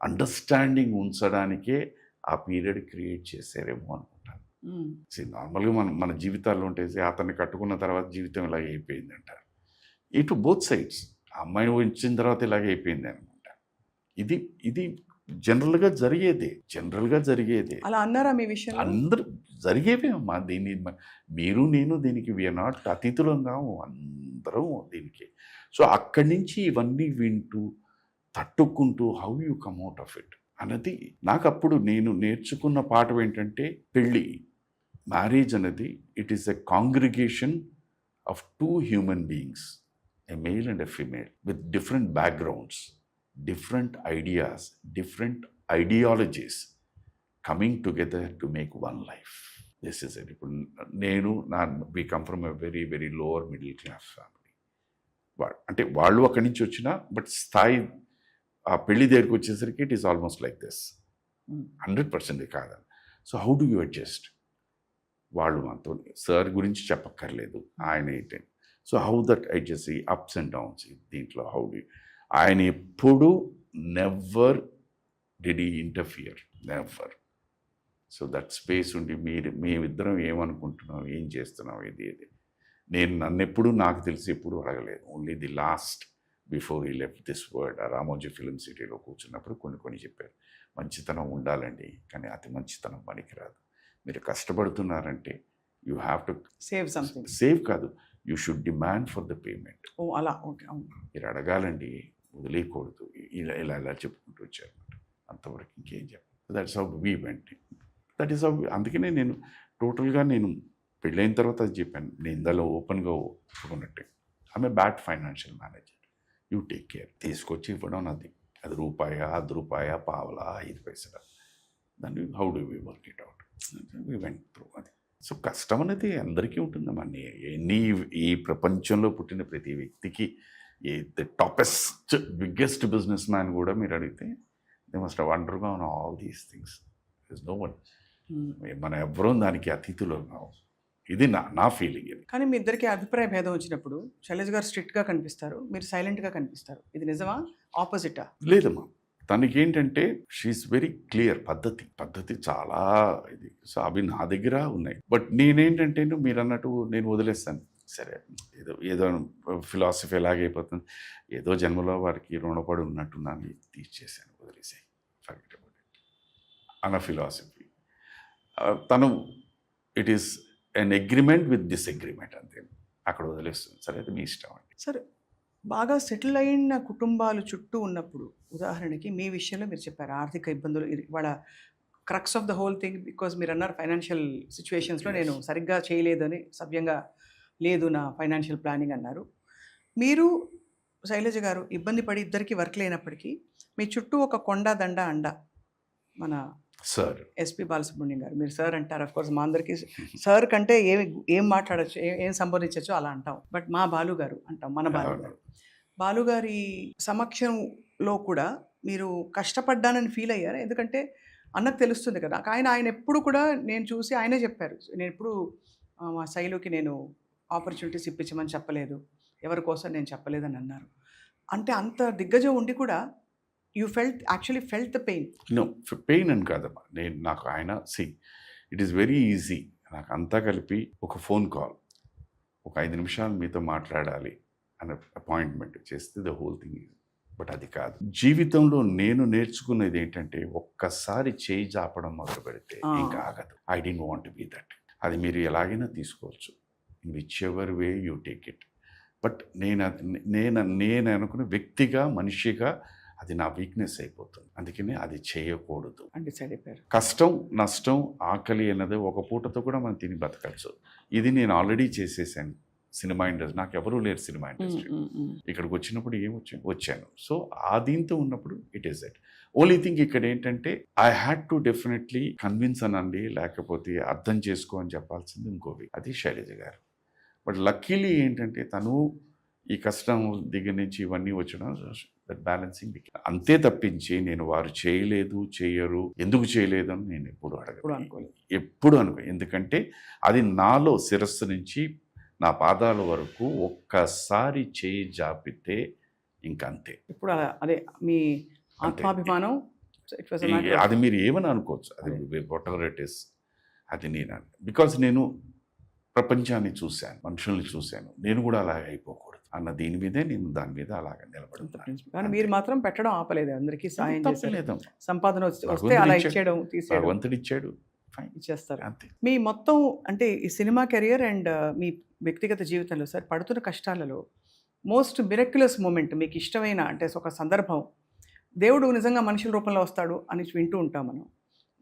అండర్స్టాండింగ్ ఉంచడానికే ఆ పీరియడ్ క్రియేట్ చేశారేమో అనుకుంటాను. నార్మల్గా మన జీవితాల్లో ఉంటేసి అతన్ని కట్టుకున్న తర్వాత జీవితం ఇలాగే అయిపోయింది అంటారు. ఇటు బోత్ సైడ్స్, ఆ అమ్మాయిని ఉంచిన తర్వాత ఇలాగే అయిపోయింది అనుకుంటా. ఇది జనరల్గా జరిగేదే. అలా అన్నారా మీ విషయం? అందరూ జరిగేవే అమ్మా. దీన్ని మీరు నేను దీనికి వీఆర్ నాట్ అతిథులం కావు. అందరం దీనికి. సో అక్కడి నుంచి ఇవన్నీ వింటూ తట్టుకుంటూ how you come out of it అన్నది నాకు అప్పుడు నేను నేర్చుకున్న పాఠం ఏంటంటే, పెళ్ళి మ్యారేజ్ అనేది it is a congregation of two human beings, a male and a female with different backgrounds, different ideas, different ideologies coming together to make one life. This is it. We come from a very, very lower middle class family. అంటే వాళ్ళు అక్కడి నుంచి వచ్చినా బట్ స్థాయి ఆ పెళ్లి దగ్గరికి వచ్చేసరికి it is almost like this 100% కాదని. So how do you adjust? వాళ్ళు మనతో సార్ గురించి చెప్పక్కర్లేదు, ఆయన ఏంటంటే. సో హౌ దట్ అడ్జస్ట్ ఈ అప్స్ అండ్ డౌన్స్ దీంట్లో హౌ డు ఆయన ఎప్పుడు never did he interfere, never. So that space ఉండి మేమిద్దరం ఏమనుకుంటున్నాం, ఏం చేస్తున్నాం, ఇది నేను నన్ను ఎప్పుడు నాకు తెలిసి ఎప్పుడు అడగలేదు. ఓన్లీ ది లాస్ట్ బిఫోర్ ఈ left this world Ramoji film సిటీలో కూర్చున్నప్పుడు కొన్ని చెప్పారు. మంచితనం ఉండాలండి, కానీ అతి మంచితనం పనికిరాదు. మీరు కష్టపడుతున్నారంటే you have to save something. Save కాదు, you should demand for the payment. ఓ అలా, ఓకే. మీరు అడగాలండి, వదిలేయకూడదు. ఇలా చెప్పుకుంటూ వచ్చారు. అంతవరకు ఇంకేం చెప్పాలి. That's how we went. That is how. అందుకనే నేను టోటల్గా నేను పెళ్ళైన తర్వాత అది చెప్పాను. నేను ఇందులో ఓపెన్గా ఒప్పుకున్నట్టే, ఆమె bad financial manager, you take care. తీసుకొచ్చి ఇవ్వడం అది రూపాయ, 10 రూపాయ, పావలా, 5 పైసలు. దాన్ని how do we work it out, we went through అది. సో కష్టం అనేది అందరికీ ఉంటుందమ్మా. ఈ ప్రపంచంలో పుట్టిన ప్రతి వ్యక్తికి, the toppest biggest business man కూడా మీరు అడిగితే they must have undergone all these things. This no one. మన ఎవ్వరూ దానికి అతిథులు ఉన్నాం. ఇది నా ఫీలింగ్. ఇది కానీ మీ ఇద్దరికి అభిప్రాయ భేదం వచ్చినప్పుడు శైలజ గారు స్ట్రిక్ట్గా కనిపిస్తారు, మీరు సైలెంట్గా కనిపిస్తారు. ఇది నిజమా, ఆపోజిటా? లేదమ్మా, తనకి ఏంటంటే షీఈస్ వెరీ క్లియర్. పద్ధతి చాలా ఇది. సో అవి నా దగ్గర ఉన్నాయి. బట్ నేనేంటంటే మీరు అన్నట్టు నేను వదిలేస్తాను. సరే, ఏదో ఫిలాసఫీ ఎలాగైపోతుంది, ఏదో జన్మలో వారికి రుణపడి ఉన్నట్టున్నాను, తీర్చేసాను, వదిలేసాయి, ఫర్గెట్ అబౌట్ ఇట్ అన్న ఫిలాసఫీ. తను it is N agreement with డిస్అగ్రిమెంట్, అంతే. అక్కడ వదిలేస్తుంది. సరే, అది మీ ఇష్టం అండి. సరే, బాగా సెటిల్ అయిన కుటుంబాలు చుట్టూ ఉన్నప్పుడు, ఉదాహరణకి మీ విషయంలో మీరు చెప్పారు ఆర్థిక ఇబ్బందులు, వాళ్ళ crux of the whole thing, because మీరు అన్నారు ఫైనాన్షియల్ సిచ్యువేషన్స్లో నేను సరిగ్గా చేయలేదని, సభ్యంగా లేదు నా ఫైనాన్షియల్ ప్లానింగ్ అన్నారు. మీరు శైలజ గారు ఇబ్బంది పడి ఇద్దరికి వర్క్ లేనప్పటికీ మీ చుట్టూ ఒక కొండ దండ అండ మన సార్ ఎస్పి బాలసుబ్రహ్మణ్యం గారు. మీరు సార్ అంటారు, అఫ్ కోర్స్ మా అందరికీ సార్ కంటే ఏం మాట్లాడచ్చు, ఏం సంబోధించచ్చో అలా అంటాం. బట్ మా బాలుగారు అంటాం, మన బాలుగారు. బాలుగారి సమక్షంలో కూడా మీరు కష్టపడ్డానని ఫీల్ అయ్యారు. ఎందుకంటే అన్నకు తెలుస్తుంది కదా. ఆయన ఎప్పుడు కూడా నేను చూసి ఆయనే చెప్పారు, నేను ఎప్పుడు మా శైలుకి నేను ఆపర్చునిటీస్ ఇప్పించమని చెప్పలేదు, ఎవరి కోసం నేను చెప్పలేదని అన్నారు. అంటే అంత దిగ్గజం ఉండి కూడా you actually felt the pain. No, pain అని కాదమ్మా. నాకు ఆయన ఇట్ ఈస్ వెరీ ఈజీ. నాకు అంతా కలిపి ఒక ఫోన్ కాల్, ఒక 5 నిమిషాలు మీతో మాట్లాడాలి అనే అపాయింట్మెంట్ చేస్తే the whole thing is. But అది కాదు. జీవితంలో నేను నేర్చుకున్నది ఏంటంటే, ఒక్కసారి చేయి జాపడం మొదలు పెడితే ఇంకా ఆగదు. I don't want to be that. అది మీరు ఎలాగైనా తీసుకోవచ్చు, in whichever way you take it. But నేను అనుకున్న వ్యక్తిగా, మనిషిగా అది నా వీక్నెస్ అయిపోతుంది. అందుకని అది చేయకూడదు అని డిసైడ్ అయిపోయారు. కష్టం, నష్టం, ఆకలి అన్నది ఒక పూటతో కూడా మనం తిని బతకచ్చు. ఇది నేను ఆల్రెడీ చేసేసాను. సినిమా ఇండస్ట్రీ, నాకు ఎవరూ లేరు సినిమా ఇండస్ట్రీ. ఇక్కడికి వచ్చినప్పుడు వచ్చాను. సో ఆ దీంతో ఉన్నప్పుడు it is that. Only thing ఇక్కడ ఏంటంటే, I had to definitely convince అనండి, లేకపోతే అర్థం చేసుకో అని చెప్పాల్సింది ఇంకోవి, అది శైలజ గారు. బట్ లక్కీలీ ఏంటంటే, తను ఈ కష్టం దగ్గర నుంచి ఇవన్నీ వచ్చడం, దట్ బ్యాలెన్సింగ్. అంతే తప్పించి నేను వారు చేయలేదు, చేయరు, ఎందుకు చేయలేదు అని నేను ఎప్పుడు అడగలేదు, ఎప్పుడు అనుకో. ఎందుకంటే అది నాలో శిరస్సు నుంచి నా పాదాల వరకు ఒక్కసారి చేయి జాపితే ఇంకంతే. ఇప్పుడు అదే మీ ఆత్మాభిమానం, అది మీరు ఏమని అనుకోవచ్చు, అది వాటెవర్ ఇట్ ఇస్, అది నేను. బికాజ్ నేను ప్రపంచాన్ని చూశాను, మనుషుల్ని చూశాను, నేను కూడా అలాగే అయిపోకూడదు అన్న దీని మీదే నేను దాని మీద అలాగే నిలబడుతున్నాను. కానీ మీరు మాత్రం పెట్టడం ఆపలేదు, అందరికీ సాయం చేశారు. లేదు, సంపాదన వస్తే అలా ఇచ్చేయడం, భగవంతుడు ఇచ్చాడు, ఫైన్, ఇచ్చేస్తారు. అంతే. మీ మొత్తం అంటే ఈ సినిమా కెరియర్ అండ్ మీ వ్యక్తిగత జీవితంలో సార్ పడుతున్న కష్టాలలో మోస్ట్ మిరక్యులస్ మూమెంట్ మీకు ఇష్టమైన అంటే ఒక సందర్భం, దేవుడు నిజంగా మనుషుల రూపంలో వస్తాడు అని వింటూ ఉంటాం మనం,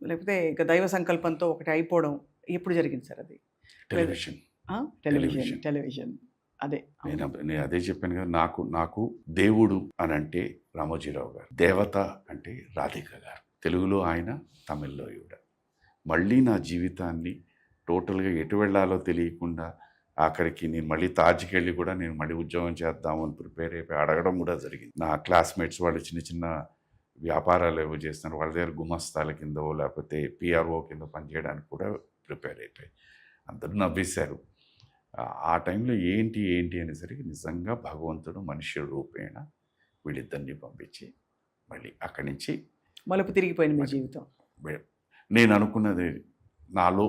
లేకపోతే ఇక దైవ సంకల్పంతో ఒకటి అయిపోవడం, ఎప్పుడు జరిగింది సార్ అది? టెలివిజన్. టెలివిజన్ అదే. నేను అదే చెప్పాను కదా, నాకు దేవుడు అని అంటే రామోజీరావు గారు, దేవత అంటే రాధిక గారు. తెలుగులో ఆయన, తమిళ్లో ఈవిడ. మళ్ళీ నా జీవితాన్ని టోటల్గా ఎటు వెళ్ళాలో తెలియకుండా ఆఖరికి నేను మళ్ళీ తాజ్కి వెళ్ళి కూడా నేను మళ్ళీ ఉద్యోగం చేద్దామని ప్రిపేర్ అయిపోయి అడగడం కూడా జరిగింది. నా క్లాస్మేట్స్ వాళ్ళు చిన్న చిన్న వ్యాపారాలు ఏవో చేస్తున్నారు, వాళ్ళ దగ్గర గుమస్తాల కిందో లేకపోతే పిఆర్ఓ కింద పనిచేయడానికి కూడా ప్రిపేర్ అయిపోయి అందరూ నవ్వేశారు. ఆ టైంలో ఏంటి అనేసరికి నిజంగా భగవంతుడు మనిషి రూపేణ వీళ్ళిద్దరిని పంపించి మళ్ళీ అక్కడి నుంచి మలుపు తిరిగిపోయింది మీ జీవితం. నేను అనుకున్నది నాలో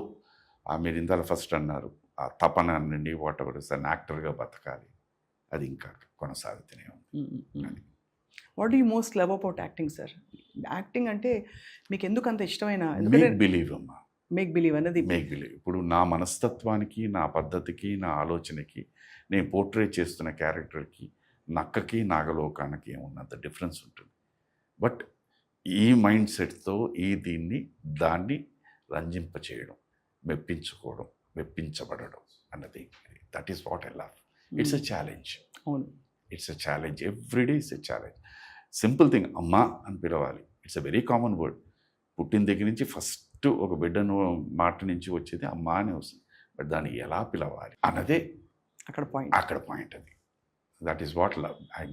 మీరు ఇందాక ఫస్ట్ అన్నారు ఆ తపన నుండి వాట్ ఎవర్ ఇస్ అన్ యాక్టర్గా బతకాలి, అది ఇంకా కొనసాగుతూనే ఉంది. What do you most love about acting sir? Acting అంటే మీకు ఎందుకు అంత ఇష్టమైన? మేక్ బిలీవ్ అమ్మా, మేక్ బిలీవ్ అన్నది. Make believe. ఇప్పుడు నా మనస్తత్వానికి, నా పద్ధతికి, నా ఆలోచనకి, నేను పోర్ట్రేట్ చేస్తున్న క్యారెక్టర్కి, నక్కకి నాగలోకానికి ఏమున్నంత డిఫరెన్స్ ఉంటుంది. బట్ ఈ మైండ్ సెట్తో దాన్ని రంజింపచేయడం, మెప్పించుకోవడం, మెప్పించబడడం అన్నది, that is what I love. It's a challenge. అవును, it's a challenge. Every day it's a challenge. Simple thing, అమ్మా అని పిలవాలి. It's a very common word. పుట్టిన దగ్గర నుంచి ఫస్ట్ ఒక బిడ్డను మాట నుంచి వచ్చేది అమ్మా అని వస్తుంది. బట్ దాన్ని ఎలా పిలవాలి అన్నదే అక్కడ పాయింట్. అది that is what love. I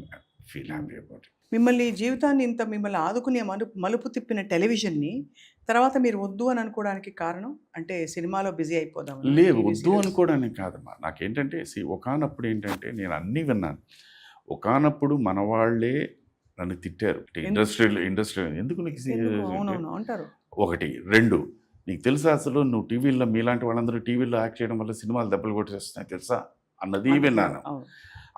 feel happy about it. మిమ్మల్ని జీవితాన్ని ఇంత మిమ్మల్ని ఆదుకునే మలుపు తిప్పిన టెలివిజన్ని తర్వాత మీరు వద్దు అని అనుకోవడానికి కారణం అంటే సినిమాలో బిజీ అయిపోదాం? లేదు, వద్దు అనుకోవడానికి కాదమ్మా. నాకేంటంటే ఒకానప్పుడు ఏంటంటే నేను అన్నీ విన్నాను. ఒకానప్పుడు మన వాళ్ళే నన్ను తిట్టారు. ఇండస్ట్రీ ఎందుకు నీకు అంటారు. ఒకటి, రెండు, నీకు తెలుసా అసలు నువ్వు టీవీలో మీలాంటి వాళ్ళందరూ టీవీలో యాక్ట్ చేయడం వల్ల సినిమాలు దెబ్బలు కొట్టేస్తున్నాయి తెలుసా అన్నది విన్నాను.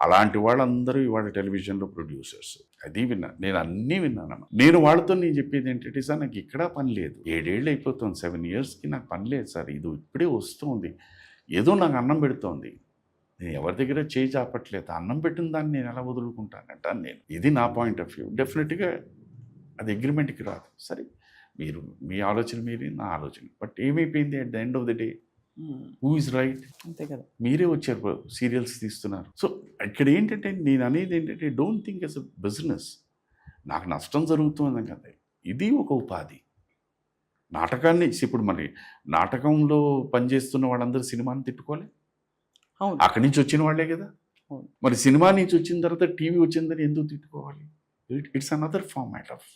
అలాంటి వాళ్ళందరూ ఇవాళ టెలివిజన్లో ప్రొడ్యూసర్స్, అది విన్నాను. నేను అన్నీ విన్నాను. నేను వాళ్ళతో నేను చెప్పేది ఏంటంటే సార్ నాకు ఇక్కడ పని లేదు, 7 ఏళ్ళు అయిపోతుంది, 7 yearsకి నాకు పని లేదు సార్, ఇది ఇప్పుడే వస్తుంది, ఏదో నాకు అన్నం పెడుతోంది, నేను ఎవరి దగ్గర చేయి చాపట్లేదు, అన్నం పెట్టిన దాన్ని నేను ఎలా వదులుకుంటానంటాను నేను. ఇది నా పాయింట్ ఆఫ్ వ్యూ. డెఫినెట్గా అది అగ్రిమెంట్కి రాదు. సరే, మీరు మీ ఆలోచన మీది, నా ఆలోచన. బట్ ఏమైపోయింది at the end of the day, who is right? అంతే కదా. మీరే వచ్చారు, సీరియల్స్ తీస్తున్నారు. సో ఇక్కడ ఏంటంటే నేను అనేది ఏంటంటే don't think yes a business. నాకు నష్టం జరుగుతుంది కదా, ఇది ఒక ఉపాధి. నాటకాన్ని ఇప్పుడు మరి నాటకంలో పనిచేస్తున్న వాళ్ళందరూ సినిమాని తిట్టుకోలే, అక్కడి నుంచి వచ్చిన వాళ్ళే కదా. మరి సినిమా నుంచి వచ్చిన తర్వాత టీవీ వచ్చిందని ఎందుకు తిట్టుకోవాలి? It's another format of.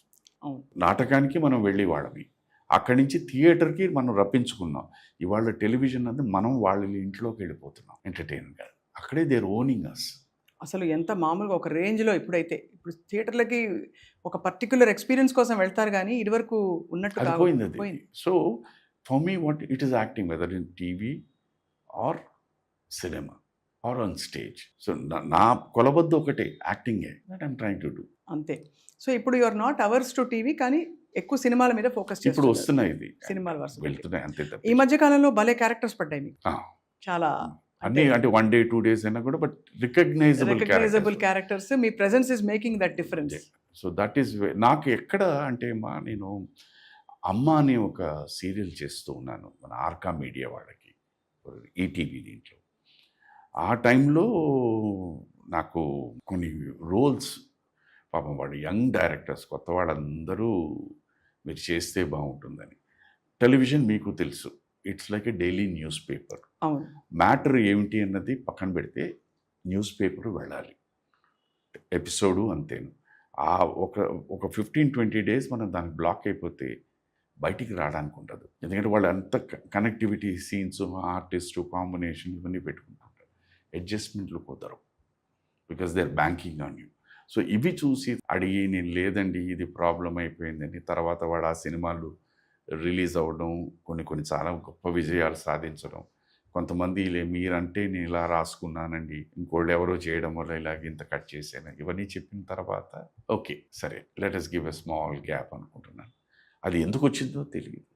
నాటకానికి మనం వెళ్ళి వాళ్ళవి, అక్కడి నుంచి థియేటర్కి మనం రప్పించుకున్నాం. ఇవాళ టెలివిజన్ అది మనం వాళ్ళ ఇంట్లోకి వెళ్ళిపోతున్నాం ఎంటర్టైన్గా. అక్కడే దేర్ ఓనింగ్ అస్. అసలు ఎంత మామూలుగా ఒక రేంజ్లో ఇప్పుడు థియేటర్లకి ఒక పర్టిక్యులర్ ఎక్స్పీరియన్స్ కోసం వెళ్తారు కానీ ఇదివరకు ఉన్నట్టు పోయింది. So for me what it is acting, whether in TV or cinema or on stage. So నా కొలబద్దు ఒకటే, యాక్టింగే, that I'm trying to do. అంతే. సో ఇప్పుడు you are not averse to TV, కానీ ఎక్కువ సినిమాల మీద ఫోకస్ చేస్తున్నారు. ఇప్పుడు వస్తున్నాయి, ఇది సినిమాల వరుస వెళ్తున్నాయి అంతే. ఈ మధ్య కాలంలో భలే క్యారెక్టర్స్ పడ్డాయి మీకు చాలా, అన్ని అంటే 1 day 2 days అయినా కూడా, but recognisable characters. Me presence is making that difference. So that is నాకు ఎక్కడ అంటే నేను అమ్మ అని ఒక సీరియల్ చేస్తూ ఉన్నాను మన ఆర్కా మీడియా వాళ్ళకి, ఈటీవీ. దీంట్లో ఆ టైంలో నాకు కొన్ని రోల్స్, పాపం వాడు యంగ్ డైరెక్టర్స్, కొత్త వాళ్ళందరూ మీరు చేస్తే బాగుంటుందని. టెలివిజన్ మీకు తెలుసు, it's like a daily news paper. Matter ఏమిటి అన్నది పక్కన పెడితే న్యూస్ పేపర్ వెళ్ళాలి, ఎపిసోడు అంతేను. ఆ ఒక 15-20 days మనం దానికి బ్లాక్ అయిపోతే బయటికి రావడానికి ఉండదు. ఎందుకంటే వాళ్ళు అంత కనెక్టివిటీ, సీన్స్, ఆర్టిస్టు, కాంబినేషన్ ఇవన్నీ పెట్టుకుంటుంటారు. అడ్జస్ట్మెంట్లు కుదరవు, because they are banking on you. So ఇవి చూసి అడిగి నేను లేదండి ఇది ప్రాబ్లం అయిపోయిందని, తర్వాత వాడు ఆ సినిమాలు రిలీజ్ అవ్వడం, కొన్ని చాలా గొప్ప విజయాలు సాధించడం. కొంతమంది మీరంటే నేను ఇలా రాసుకున్నానండి, ఇంకోళ్ళు ఎవరో చేయడం వల్ల ఇలాగ ఇంత కట్ చేశాను, ఇవన్నీ చెప్పిన తర్వాత ఓకే సరే let us give a small gap అనుకుంటున్నాను. అది ఎందుకు వచ్చిందో తెలియదు.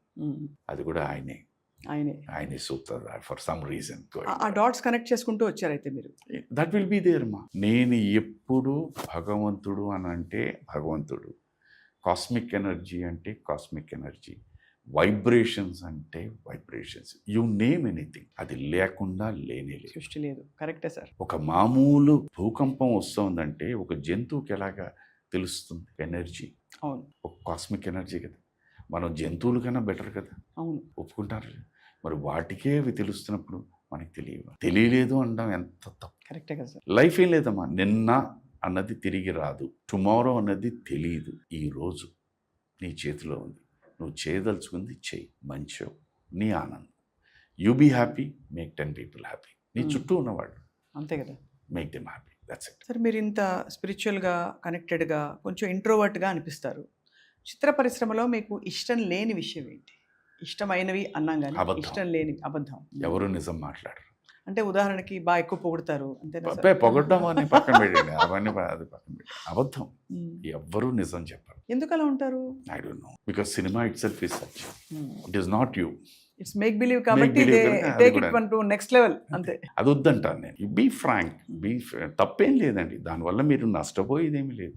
అది కూడా ఆయనే సూత్రధారి ఫర్ సమ్ రీజన్. ఆ డాట్స్ కనెక్ట్ చేసుకుంటూ వచ్చారు అయితే మీరు. దట్ విల్ బి దేర్ మా. నేను ఎప్పుడు భగవంతుడు అని అంటే భగవంతుడు, కాస్మిక్ ఎనర్జీ అంటే కాస్మిక్ ఎనర్జీ, వైబ్రేషన్స్ అంటే వైబ్రేషన్స్, యు నేమ్ ఎనీథింగ్, అది లేకుండా లేనే లేదు, సృష్టి లేదు. కరెక్టే సార్. ఒక మామూలు భూకంపం వస్తుందంటే ఒక జంతువుకి ఎలాగా తెలుస్తుంది ఎనర్జీ? అవును, ఒక కాస్మిక్ ఎనర్జీ కదా. మనం జంతువుల కన్నా బెటర్ కదా, అవును, ఒప్పుకుంటారు. మరి వాటికే అవి తెలుస్తున్నప్పుడు మనకి తెలియలేదు అనడం ఎంత తప్పు. కరెక్టే కదా సార్. లైఫ్ ఏం లేదమ్మా, నిన్న అన్నది తిరిగి రాదు, టుమారో అన్నది తెలియదు, ఈరోజు నీ చేతిలో ఉంది, నువ్వు చేయదలుచుకుంది చెయ్యి, మంచో నీ ఆనందం. You be happy, make 10 people happy. నీ చుట్టూ ఉన్నవాళ్ళు అంతే కదా, make them happy, that's it. Sir మీరు ఇంత స్పిరిచువల్గా కనెక్టెడ్గా కొంచెం ఇంట్రోవర్ట్గా అనిపిస్తారు. చిత్ర పరిశ్రమలో మీకు ఇష్టం లేని విషయం ఏంటి? ఇష్టమైనవి అన్నాం కానీ అబద్ధం. ఇష్టం లేని అబద్ధం. ఎవరు నిజం మాట్లాడరు. అంటే ఉదాహరణకి బాగా ఎక్కువ పొగుడతారు అంతే. పొగడ్డం అని పక్కన పెట్టండి, అవన్నీ అది పక్కన పెట్టండి. అబద్ధం, ఎవ్వరూ నిజం చెప్పరు. ఎందుకు అలా ఉంటారు? I don't know, because cinema it self is such, it is not you. It's make believe కాబట్టి believe కదా, అది టేక్ కూడా. It one to next level అంతే. అది వద్దంటాను నేను. బీ ఫ్రాంక్, తప్పేం లేదండి, దానివల్ల మీరు నష్టపోయేదేమీ లేదు.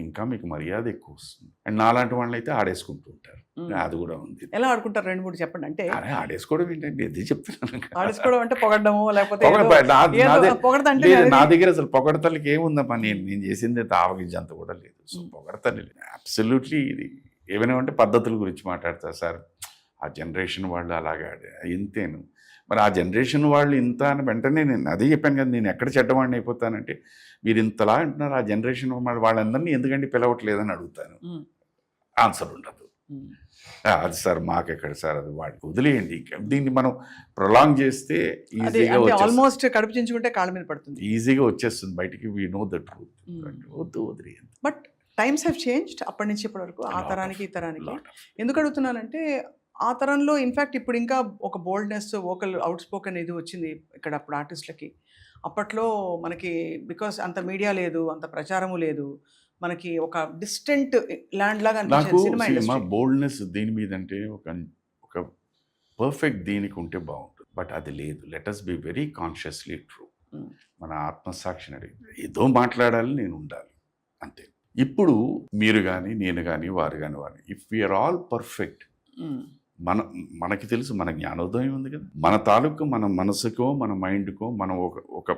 ఇంకా మీకు మర్యాద ఎక్కువ వస్తుంది. అండ్ నాలాంటి వాళ్ళు అయితే ఆడేసుకుంటూ ఉంటారు, అది కూడా ఉంది. ఎలా ఆడుకుంటారు 2-3 చెప్పండి. అంటే అరే ఆడేసుకోవడం ఏంటంటే ఇది చెప్తున్నాను. ఆడుకోవడం అంటే పొగడము లేకపోతే పొగడతంటే నా దగ్గర అసలు పొగడతలకి ఏముందమ్మా, నేను చేసింది ఆవగింజంత కూడా లేదు. సో పొగడతలే అబ్సల్యూట్లీ. ఇది ఏమైనా అంటే పద్ధతుల గురించి మాట్లాడతారు సార్, ఆ జనరేషన్ వాళ్ళు అలాగా ఇంతేను. మరి ఆ జనరేషన్ వాళ్ళు ఇంత అని వెంటనే నేను అదే చెప్పాను కదా, నేను ఎక్కడ చెడ్డవాడిని అయిపోతానంటే మీరు ఇంతలా అంటున్నారు, ఆ జనరేషన్ వాళ్ళందరినీ ఎందుకంటే పిలవట్లేదని అడుగుతాను, ఆన్సర్ ఉండదు. అది సార్ మాకెక్కడ సార్, అది వాడికి వదిలేయండి. దీన్ని మనం ప్రొలాంగ్ చేస్తే ఆల్మోస్ట్ కడుపు చించుకుంటే కాళ్ళ మీద పడుతుంది, ఈజీగా వచ్చేస్తుంది బయటికి. We know the truth. వదిలేయండి. బట్ టైమ్స్ హ్యావ్ చేంజ్డ్ అప్పటి నుంచి ఇప్పటి వరకు, ఆ తరానికి ఈ తరానికి. ఎందుకు అడుగుతున్నానంటే ఆ తరంలో ఇన్ఫ్యాక్ట్ ఇప్పుడు ఇంకా ఒక బోల్డ్నెస్, వోకల్ అవుట్ స్పోకెన్ ఇది వచ్చింది ఇక్కడ అప్పుడు ఆర్టిస్టులకి. అప్పట్లో మనకి బికాస్ అంత మీడియా లేదు, అంత ప్రచారము లేదు, మనకి ఒక డిస్టెంట్ ల్యాండ్ లాగా అనిపించేది సినిమా ఇండస్ట్రీ. బోల్డ్నెస్ దీని మీద అంటే ఒక పర్ఫెక్ట్ దీనికి ఉంటే బాగుంటుంది, బట్ అది లేదు. Let us be very consciously true. మన ఆత్మసాక్షిని అడిగి ఏదో మాట్లాడాలి, నేను ఉండాలి అంతే. ఇప్పుడు మీరు కానీ నేను కానీ వారు కానీ ఇఫ్ వీఆర్ ఆల్ పర్ఫెక్ట్, మనకి తెలుసు, మన జ్ఞానోదయం ఉంది కదా, మన తాలూకు మన మనసుకో మన మైండ్కో మనం ఒక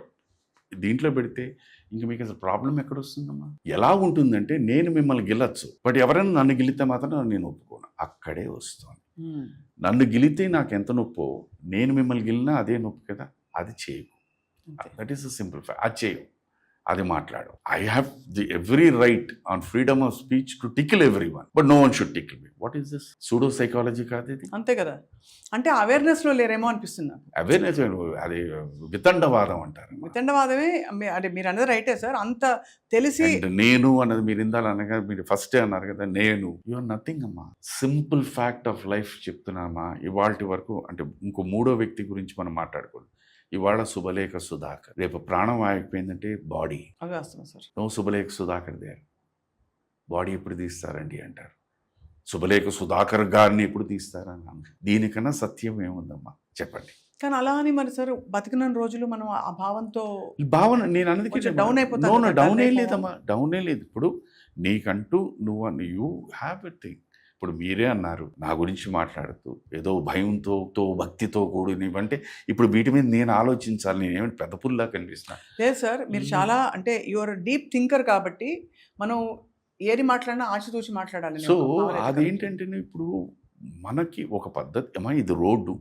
దీంట్లో పెడితే ఇంక మీకు అసలు ప్రాబ్లం ఎక్కడ వస్తుందమ్మా? ఎలా ఉంటుందంటే నేను మిమ్మల్ని గెలచ్చు, బట్ ఎవరైనా నన్ను గెలితే మాత్రం నేను ఒప్పుకోను, అక్కడే వస్తాను. నన్ను గెలితే నాకు ఎంత నొప్పో, నేను మిమ్మల్ని గెలినా అదే నొప్పి కదా, అది చేయకు. That is a simple fact. అది చేయవు, అది మాట్లాడు. I have the every right on freedom of speech to tickle every one, but no one should tickle me. What is this pseudo psychology కాదు ఇది? అంతే కదా. అంటే అవేర్నెస్లో లేరేమో అనిపిస్తుంది. అవేర్నెస్ అది వితండవాదం అంటారు. వితండవాదమే. అంటే మీరు అన్నది రైటే సార్. అంత తెలిసి నేను అన్నది మీరు ఇందాలనగా మీరు ఫస్టే అన్నారు కదా, నేను యు ఆర్ నథింగ్ అమ్మా. సింపుల్ ఫ్యాక్ట్ ఆఫ్ లైఫ్ చెప్తున్నామా. ఇవాళ వరకు అంటే ఇంకో మూడో వ్యక్తి గురించి మనం మాట్లాడుకోండి. ఇవాళ శుభలేఖ సుధాకర్, రేపు ప్రాణం ఆగిపోయిందంటే బాడీ. నో శుభలేఖ సుధాకర్ దే, బాడీ ఎప్పుడు తీస్తారండి అంటారు. శుభలేఖ సుధాకర్ గారిని ఎప్పుడు తీస్తారని అన్నారు. దీనికన్నా సత్యం ఏముందమ్మా చెప్పండి. కానీ అలా అని మరి సార్ బతికిన రోజులు మనం ఆ భావంతో భావన నేను అన్నది డౌన్ అయిపోతాను. డౌన్ ఏ లేదమ్మా, డౌన్ ఏ లేదు. ఇప్పుడు నీకంటూ యూ హ్యావ్ ఎ థింగ్. ఇప్పుడు మీరే అన్నారు నా గురించి మాట్లాడుతూ ఏదో భయంతో భక్తితో కూడినవంటే ఇప్పుడు వీటి మీద నేను ఆలోచించాలి, నేనేమైనా పెద్ద పుల్లా కనిపిస్తున్నా? లేదు సార్, మీరు చాలా అంటే యువర్ డీప్ థింకర్ కాబట్టి మనం ఏది మాట్లాడినా ఆచితూచి మాట్లాడాలి. సో అదేంటంటే ఇప్పుడు మనకి ఒక పద్ధతి అమ్మా, ఇది రోడ్డు.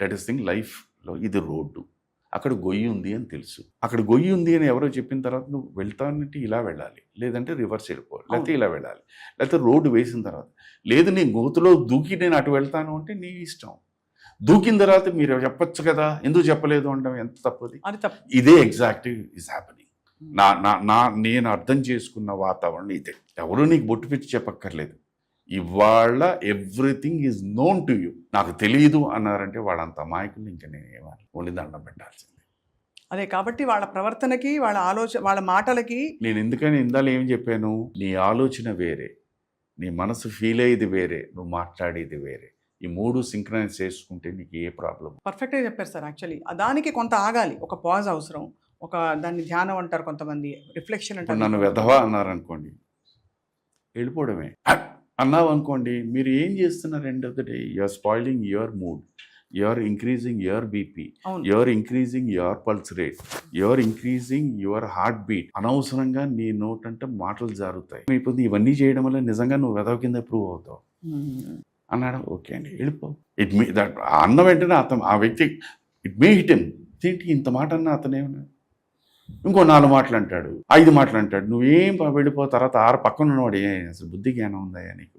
లేటెస్ట్ థింగ్ లైఫ్లో ఇది రోడ్డు. అక్కడ గొయ్యి ఉంది అని తెలుసు. అక్కడ గొయ్యి ఉంది అని ఎవరో చెప్పిన తర్వాత నువ్వు వెళ్తానంటే ఇలా వెళ్ళాలి, లేదంటే రివర్స్ వెళ్ళిపోవాలి, లేకపోతే ఇలా వెళ్ళాలి, లేకపోతే రోడ్డు వేసిన తర్వాత లేదు నీ గోతులో దూకి నేను అటు వెళ్తాను అంటే నీ ఇష్టం. దూకిన తర్వాత మీరు చెప్పచ్చు కదా, ఎందుకు చెప్పలేదు అనడం ఎంత తప్పది. ఇదే ఎగ్జాక్ట్ ఈజ్ హ్యాపెనింగ్. నేను అర్థం చేసుకున్న వాతావరణం ఇదే. ఎవరు నీకు బొట్టు పెట్టి చెప్పక్కర్లేదు. ఇవాళ everything is known to you. నాకు తెలియదు అన్నారంటే వాళ్ళంత అమాయకులు ఇంకా నేను ఏమని ఓన్లీ దండం పెట్టాల్సిందే. అదే కాబట్టి వాళ్ళ ప్రవర్తనకి, వాళ్ళ ఆలోచన, వాళ్ళ మాటలకి నేను ఎందుకని ఇందాలు ఏం చెప్పాను, నీ ఆలోచన వేరే, నీ మనసు ఫీల్ అయ్యేది వేరే, నువ్వు మాట్లాడేది వేరే. ఈ 3 సింక్రనైజ్ చేసుకుంటే నీకు ఏ ప్రాబ్లం. పర్ఫెక్ట్గా చెప్పారు సార్. యాక్చువల్లీ దానికి కొంత ఆగాలి, ఒక పాజ్ అవసరం, ఒక దాన్ని ధ్యానం అంటారు కొంతమంది, రిఫ్లెక్షన్ ఇప్పుడు అంటారు. నన్ను వెధవా అన్నారనుకోండి, వెళ్ళిపోవడమే. అన్నావు అనుకోండి, మీరు ఏం చేస్తున్నారు? End of the day you are spoiling your mood, you are increasing your BP, అవును. You are increasing your pulse rate, you are increasing your heartbeat. అనవసరంగా నీ నోటంటే మాటలు జారుతాయి. ఇప్పుడు ఇవన్నీ చేయడం వల్ల నిజంగా నువ్వు వెధవ కింద ప్రూవ్ అవుతావు అన్నాడు. ఓకే అండి, వెళ్ళిపో. ఇట్ మీ దట్ అన్న వెంటనే అతను ఆ వ్యక్తి ఇట్ మే హిట్ హిమ్. ఏంటి ఇంత మాట అన్నా అతనేమన్నా ఇంకో 4 మాటలు అంటాడు, 5 మాటలు అంటాడు, నువ్వేం వెళ్ళిపో. తర్వాత 6 పక్కన ఉన్నవాడు అసలు బుద్ధి జ్ఞానం ఉందా నీకు?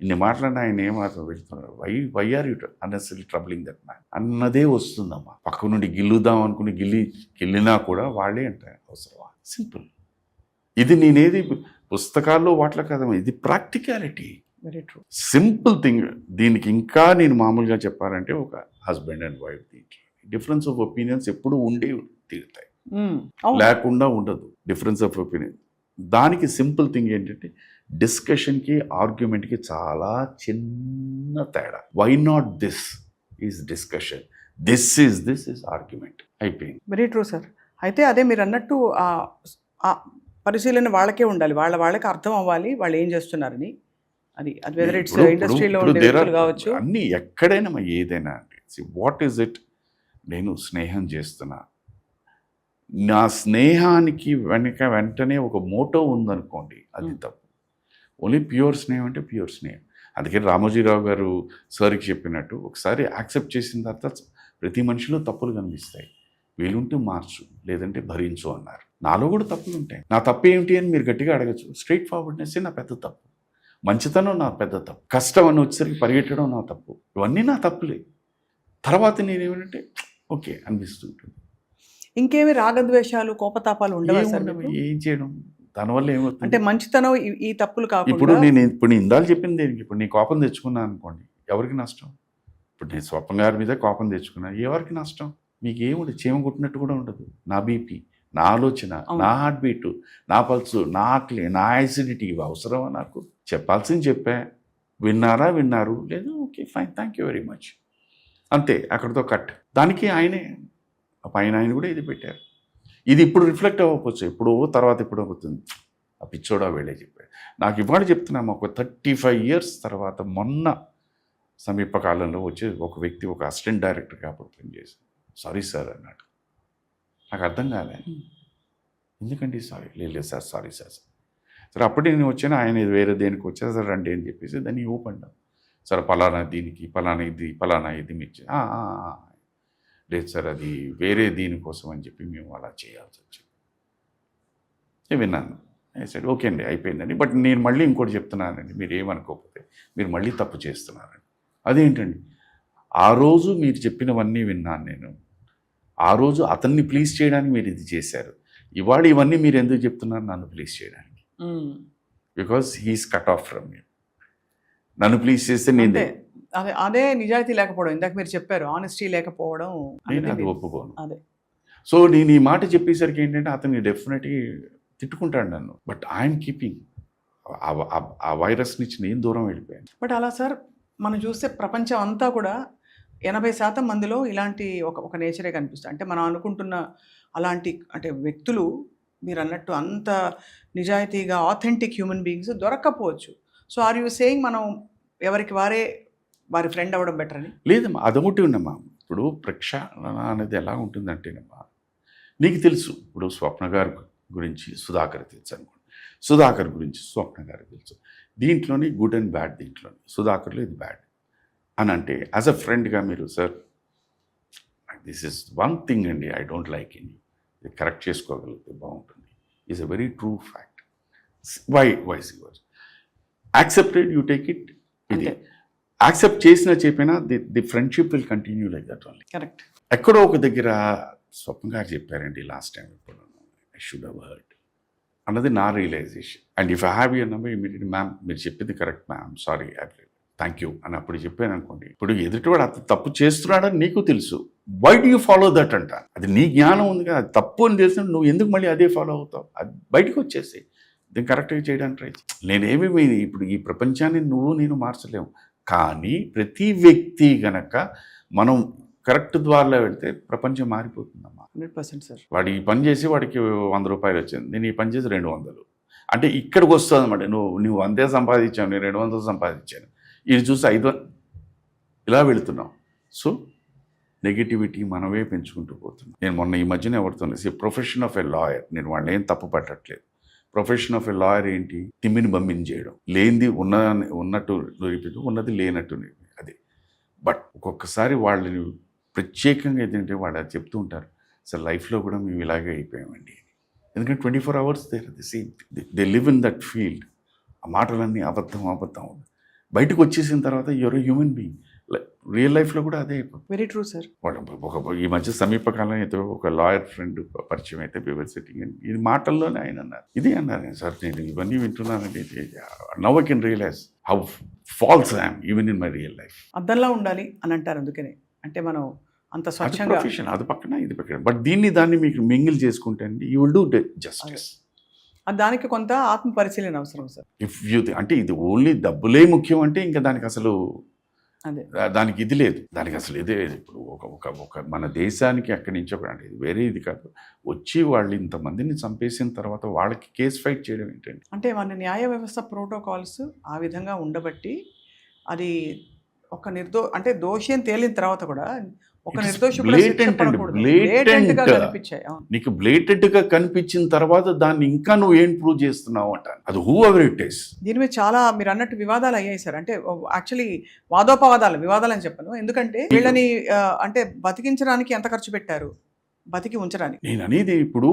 ఇన్ని మాటలన్నా ఆయన ఏమాత్రం వెళ్తున్నాడు. Why are you unnecessary troubling that man అన్నదే వస్తుందమ్మా. పక్క నుండి గిల్లుదాం అనుకుని గిల్లినా కూడా వాళ్ళే అంటారు అవసరమా? సింపుల్. ఇది నేనేది పుస్తకాల్లో వాటిలో కదమ్మా, ఇది practicality. Very true. Simple thing. దీనికి ఇంకా నేను మామూలుగా చెప్పాలంటే ఒక హస్బెండ్ అండ్ వైఫ్ దీంట్లో డిఫరెన్స్ ఆఫ్ ఒపీనియన్స్ ఎప్పుడు ఉండే తీరుతాయి, లేకుండా ఉండదు డిఫరెన్స్ ఆఫ్ ఒపీనియన్. దానికి సింపుల్ థింగ్ ఏంటంటే డిస్కషన్కి ఆర్గ్యుమెంట్కి చాలా చిన్న తేడా. Why not this is discussion, this is argument, అయిపోయింది. Very true sir. అయితే అదే మీరు అన్నట్టు ఆ పరిశీలన వాళ్ళకే ఉండాలి, వాళ్ళకి అర్థం అవ్వాలి వాళ్ళు ఏం చేస్తున్నారని. అది వెదర్ ఇట్స్ ఇండస్ట్రీలో ఉండే వ్యక్తులు కావచ్చు, అన్నీ ఎక్కడైనా ఏదైనా వాట్ ఈజ్ ఇట్. నేను స్నేహం చేస్తున్నా, నా స్నేహానికి వెంటనే ఒక మోటో ఉందనుకోండి, అది తప్పు. ఓన్లీ ప్యూర్ స్నేహం అంటే ప్యూర్ స్నేహం. అందుకే రామోజీరావు గారు సార్కి చెప్పినట్టు ఒకసారి యాక్సెప్ట్ చేసిన తర్వాత ప్రతి మనిషిలో తప్పులు కనిపిస్తాయి, వీలుంటే మార్చు లేదంటే భరించు అన్నారు. నాలో కూడా తప్పులు ఉంటాయి. నా తప్పు ఏమిటి అని మీరు గట్టిగా అడగచ్చు. స్ట్రైట్ ఫార్వర్డ్నెస్ నా పెద్ద తప్పు, మంచితనం నా పెద్ద తప్పు, కష్టం అని వచ్చేసరికి పరిగెట్టడం నా తప్పు, ఇవన్నీ నా తప్పులే. తర్వాత నేనేమంటే ఓకే అనిపిస్తుంటుంది. ఇంకేమి రాగద్వేషాలు కోపతాపాలు ఉండవు. ఏం చేయడం దానివల్ల ఏమవుతుంది అంటే మంచితనం ఈ తప్పులు కాకుండా. ఇప్పుడు నేను ఇందాలు చెప్పింది దేనికి? ఇప్పుడు నీ కోపం తెచ్చుకున్నాను అనుకోండి, ఎవరికి నష్టం? ఇప్పుడు నేను స్వప్న గారి మీద కోపం తెచ్చుకున్నాను, ఎవరికి నష్టం? మీకు ఏముండదు, చీమ కుట్టినట్టు కూడా ఉండదు. నా బీపీ, నా ఆలోచన, నా హార్ట్ బీటు, నా పల్సు, నా ఆకలి, నా యాసిడిటీ, ఇవి అవసరమా నాకు? చెప్పాల్సింది చెప్పా, విన్నారు, లేదు okay fine thank you very much, అంతే, అక్కడితో కట్. దానికి ఆయన కూడా ఇది పెట్టారు. ఇది ఇప్పుడు రిఫ్లెక్ట్ అవ్వకపోవచ్చు, ఎప్పుడో తర్వాత ఎప్పుడు అవుతుంది. ఆ పిచ్చోడా వెళ్ళే చెప్పాడు. నాకు ఇవాళ చెప్తున్నాము, ఒక 35 years తర్వాత మొన్న సమీప కాలంలో వచ్చి ఒక వ్యక్తి ఒక అసిస్టెంట్ డైరెక్టర్గా అప్పుడు పనిచేశాడు. సారీ సార్ అన్నాడు. నాకు అర్థం కాలే, ఎందుకండి సారీ? లేదు సార్ సారీ సార్. సరే అప్పుడే నేను వచ్చాను, ఆయన ఇది వేరే దేనికి వచ్చారు సార్ రండి అని చెప్పేసి దాన్ని ఊపండాం. సార్ పలానా దీనికి పలానా ఇది మీరు లేదు సార్ అది వేరే దీనికోసం అని చెప్పి మేము అలా చేయాల్సి వచ్చింది. నేను విన్నాను, సరే ఓకే అండి అయిపోయిందండి, బట్ నేను మళ్ళీ ఇంకోటి చెప్తున్నానండి, మీరు ఏమనుకోకపోతే మీరు మళ్ళీ తప్పు చేస్తున్నారండి. అదేంటండి? ఆ రోజు మీరు చెప్పినవన్నీ విన్నాను నేను, ఆ రోజు అతన్ని ప్లీజ్ చేయడానికి మీరు ఇది చేశారు, ఇవాళ ఇవన్నీ మీరు ఎందుకు చెప్తున్నారు? నన్ను ప్లీజ్ చేయడానికి. Because he's cut off from you. నన్ను ప్లీజ్ చేస్తే నేను అదే నిజాయితీ లేకపోవడం, ఇందాక మీరు చెప్పారు ఆనెస్టీ లేకపోవడం, నేను అది ఒప్పుకోను. అదే సో నేను ఈ మాట చెప్పేసరికి ఏంటంటే అతన్ని డెఫినెట్గా తిట్టుకుంటాడు నన్ను, బట్ ఐఎమ్ కీపింగ్ ఆ వైరస్ నుంచి నేను దూరం వెళ్ళిపోయాను. బట్ అలా సార్ మనం చూస్తే ప్రపంచం అంతా కూడా 80% మందిలో ఇలాంటి ఒక నేచరే కనిపిస్తుంది. అంటే మనం అనుకుంటున్న అలాంటి అంటే వ్యక్తులు మీరు అన్నట్టు అంత నిజాయితీగా ఆథెంటిక్ హ్యూమన్ బీయింగ్స్ దొరక్కపోవచ్చు. సో ఆర్ యూ సేయింగ్ మనం ఎవరికి వారి ఫ్రెండ్ అవ్వడం బెటర్ అని? లేదమ్మా, అదొకటి ఉండమ్మా. ఇప్పుడు ప్రక్షాళన అనేది ఎలా ఉంటుందంటేనమ్మా, నీకు తెలుసు ఇప్పుడు స్వప్న గారి గురించి సుధాకర్ తెలుసు అనుకోండి, సుధాకర్ గురించి స్వప్న గారికి తెలుసు, దీంట్లోని గుడ్ అండ్ బ్యాడ్, దీంట్లోని సుధాకర్లో ఇది బ్యాడ్ అని అంటే యాజ్ అ ఫ్రెండ్గా మీరు sir this is one thing అండి I don't like in you, ఇది కరెక్ట్ చేసుకోగలిగితే బాగుంటుంది, is a very true fact. Vice yours accepted, you take it. ఇది యాక్సెప్ట్ చేసినా చెప్పినా the friendship will continue like that only. Correct. ఎక్కడో ఒక దగ్గర స్వప్న గారు చెప్పారండి లాస్ట్ టైం, ఇప్పుడు ఐ షుడ్ హ్యావ్ హర్డ్ అన్నది నా realisation. And if I have your number immediately, ma'am మీరు చెప్పింది correct ma'am, sorry thank you అని అప్పుడు చెప్పాను అనుకోండి. ఇప్పుడు ఎదుటివాడు అతను తప్పు చేస్తున్నాడని నీకు తెలుసు, why do you follow that అంట. అది నీ జ్ఞానం ఉంది కదా, అది తప్పు అని తెలిసినప్పుడు నువ్వు ఎందుకు మళ్ళీ అదే ఫాలో అవుతావు? అది బయటకు వచ్చేసి దీన్ని కరెక్ట్గా చేయడానికి ట్రై. నేనేమి ఇప్పుడు ఈ ప్రపంచాన్ని నేను మార్చలేము, కానీ ప్రతి వ్యక్తి గనక మనం కరెక్ట్ ద్వారా వెళ్తే ప్రపంచం మారిపోతుందమ్మా. 100% సార్. వాడు ఈ పని చేసి వాడికి 100 రూపాయలు వచ్చింది, నేను ఈ పని చేసి 200. అంటే ఇక్కడికి వస్తుంది అనమాట. నువ్వు 100 సంపాదించావు, నేను 200 సంపాదించాను, ఇది చూసి 500 ఇలా వెళుతున్నాం. సో నెగిటివిటీ మనమే పెంచుకుంటూ పోతున్నాం. నేను మొన్న ఈ మధ్యన ఎవరితో ప్రొఫెషన్ ఆఫ్ ఎ లాయర్, నేను వాళ్ళని ఏం తప్పు పట్టట్లేదు. ప్రొఫెషన్ ఆఫ్ ఎ లాయర్ ఏంటి? తిమ్మిని పంపించేయడం, లేనిది ఉన్నట్టు నిరూపించడం, ఉన్నది లేనట్టు అది. బట్ ఒక్కొక్కసారి వాళ్ళని ప్రత్యేకంగా ఏంటంటే వాళ్ళు అది చెప్తూ ఉంటారు, అసలు లైఫ్లో కూడా మేము ఇలాగే అయిపోయామండి. ఎందుకంటే 24 hours they live in that field. ఆ మాటలన్నీ అబద్ధం. బయటకు వచ్చేసిన తర్వాత you're a human being. Real లైఫ్లో కూడా అదే అయిపోతుంది. Very true sir. ఈ మధ్య సమీపకాలం అయితే ఒక లాయర్ ఫ్రెండ్ పరిచయం అయితే బివర్ సిట్టింగ్, ఇది మాటల్లోనే ఆయన అన్నారు, ఇదే అన్నారు, సార్ నేను ఇవన్నీ వింటున్నానండి, now I can realise how false I am even in my real life. అద్దంలా ఉండాలి అని అంటారు, అందుకనే అంటే మనం అంత స్వచ్ఛంగా ప్రొఫెషన్ అది పక్కన ఇది పక్కన, బట్ దాన్ని మీకు మింగిల్ చేసుకుంటే అండి యూ విల్ డూ జస్టిస్. దానికి కొంత ఆత్మ పరిశీలన అవసరం సార్. ఇఫ్ యూ అంటే ఇది ఓన్లీ డబ్బులే ముఖ్యం అంటే ఇంకా దానికి అసలు అదే దానికి ఇది లేదు, దానికి అసలు ఇదే లేదు. ఇప్పుడు ఒక మన దేశానికి అక్కడి నుంచి ఒక అంటే ఇది వేరే ఇది కాదు, వచ్చి వాళ్ళు ఇంతమందిని చంపేసిన తర్వాత వాళ్ళకి కేసు ఫైట్ చేయడం ఏంటండి? అంటే మన న్యాయ వ్యవస్థ ప్రోటోకాల్స్ ఆ విధంగా ఉండబట్టి అది ఒక అంటే దోషి అని తేలిన తర్వాత కూడా ఒక నిర్దోషి కనిపించాయి. నీకు బ్లేటెంట్ గా కనిపించిన తర్వాత దాన్ని ఇంకా నువ్వు ఏం ప్రూవ్ చేస్తున్నావు అంటాను. అది హూ ఎవర్ ఇట్ ఈస్. దీని మీద చాలా మీరు అన్నట్టు వివాదాలు అయ్యాయి సార్. అంటే యాక్చువల్లీ వివాదాలు అని చెప్పను, ఎందుకంటే వీళ్ళని అంటే బతికించడానికి ఎంత ఖర్చు పెట్టారు, బతికి ఉంచడానికి. నేను అనేది ఇప్పుడు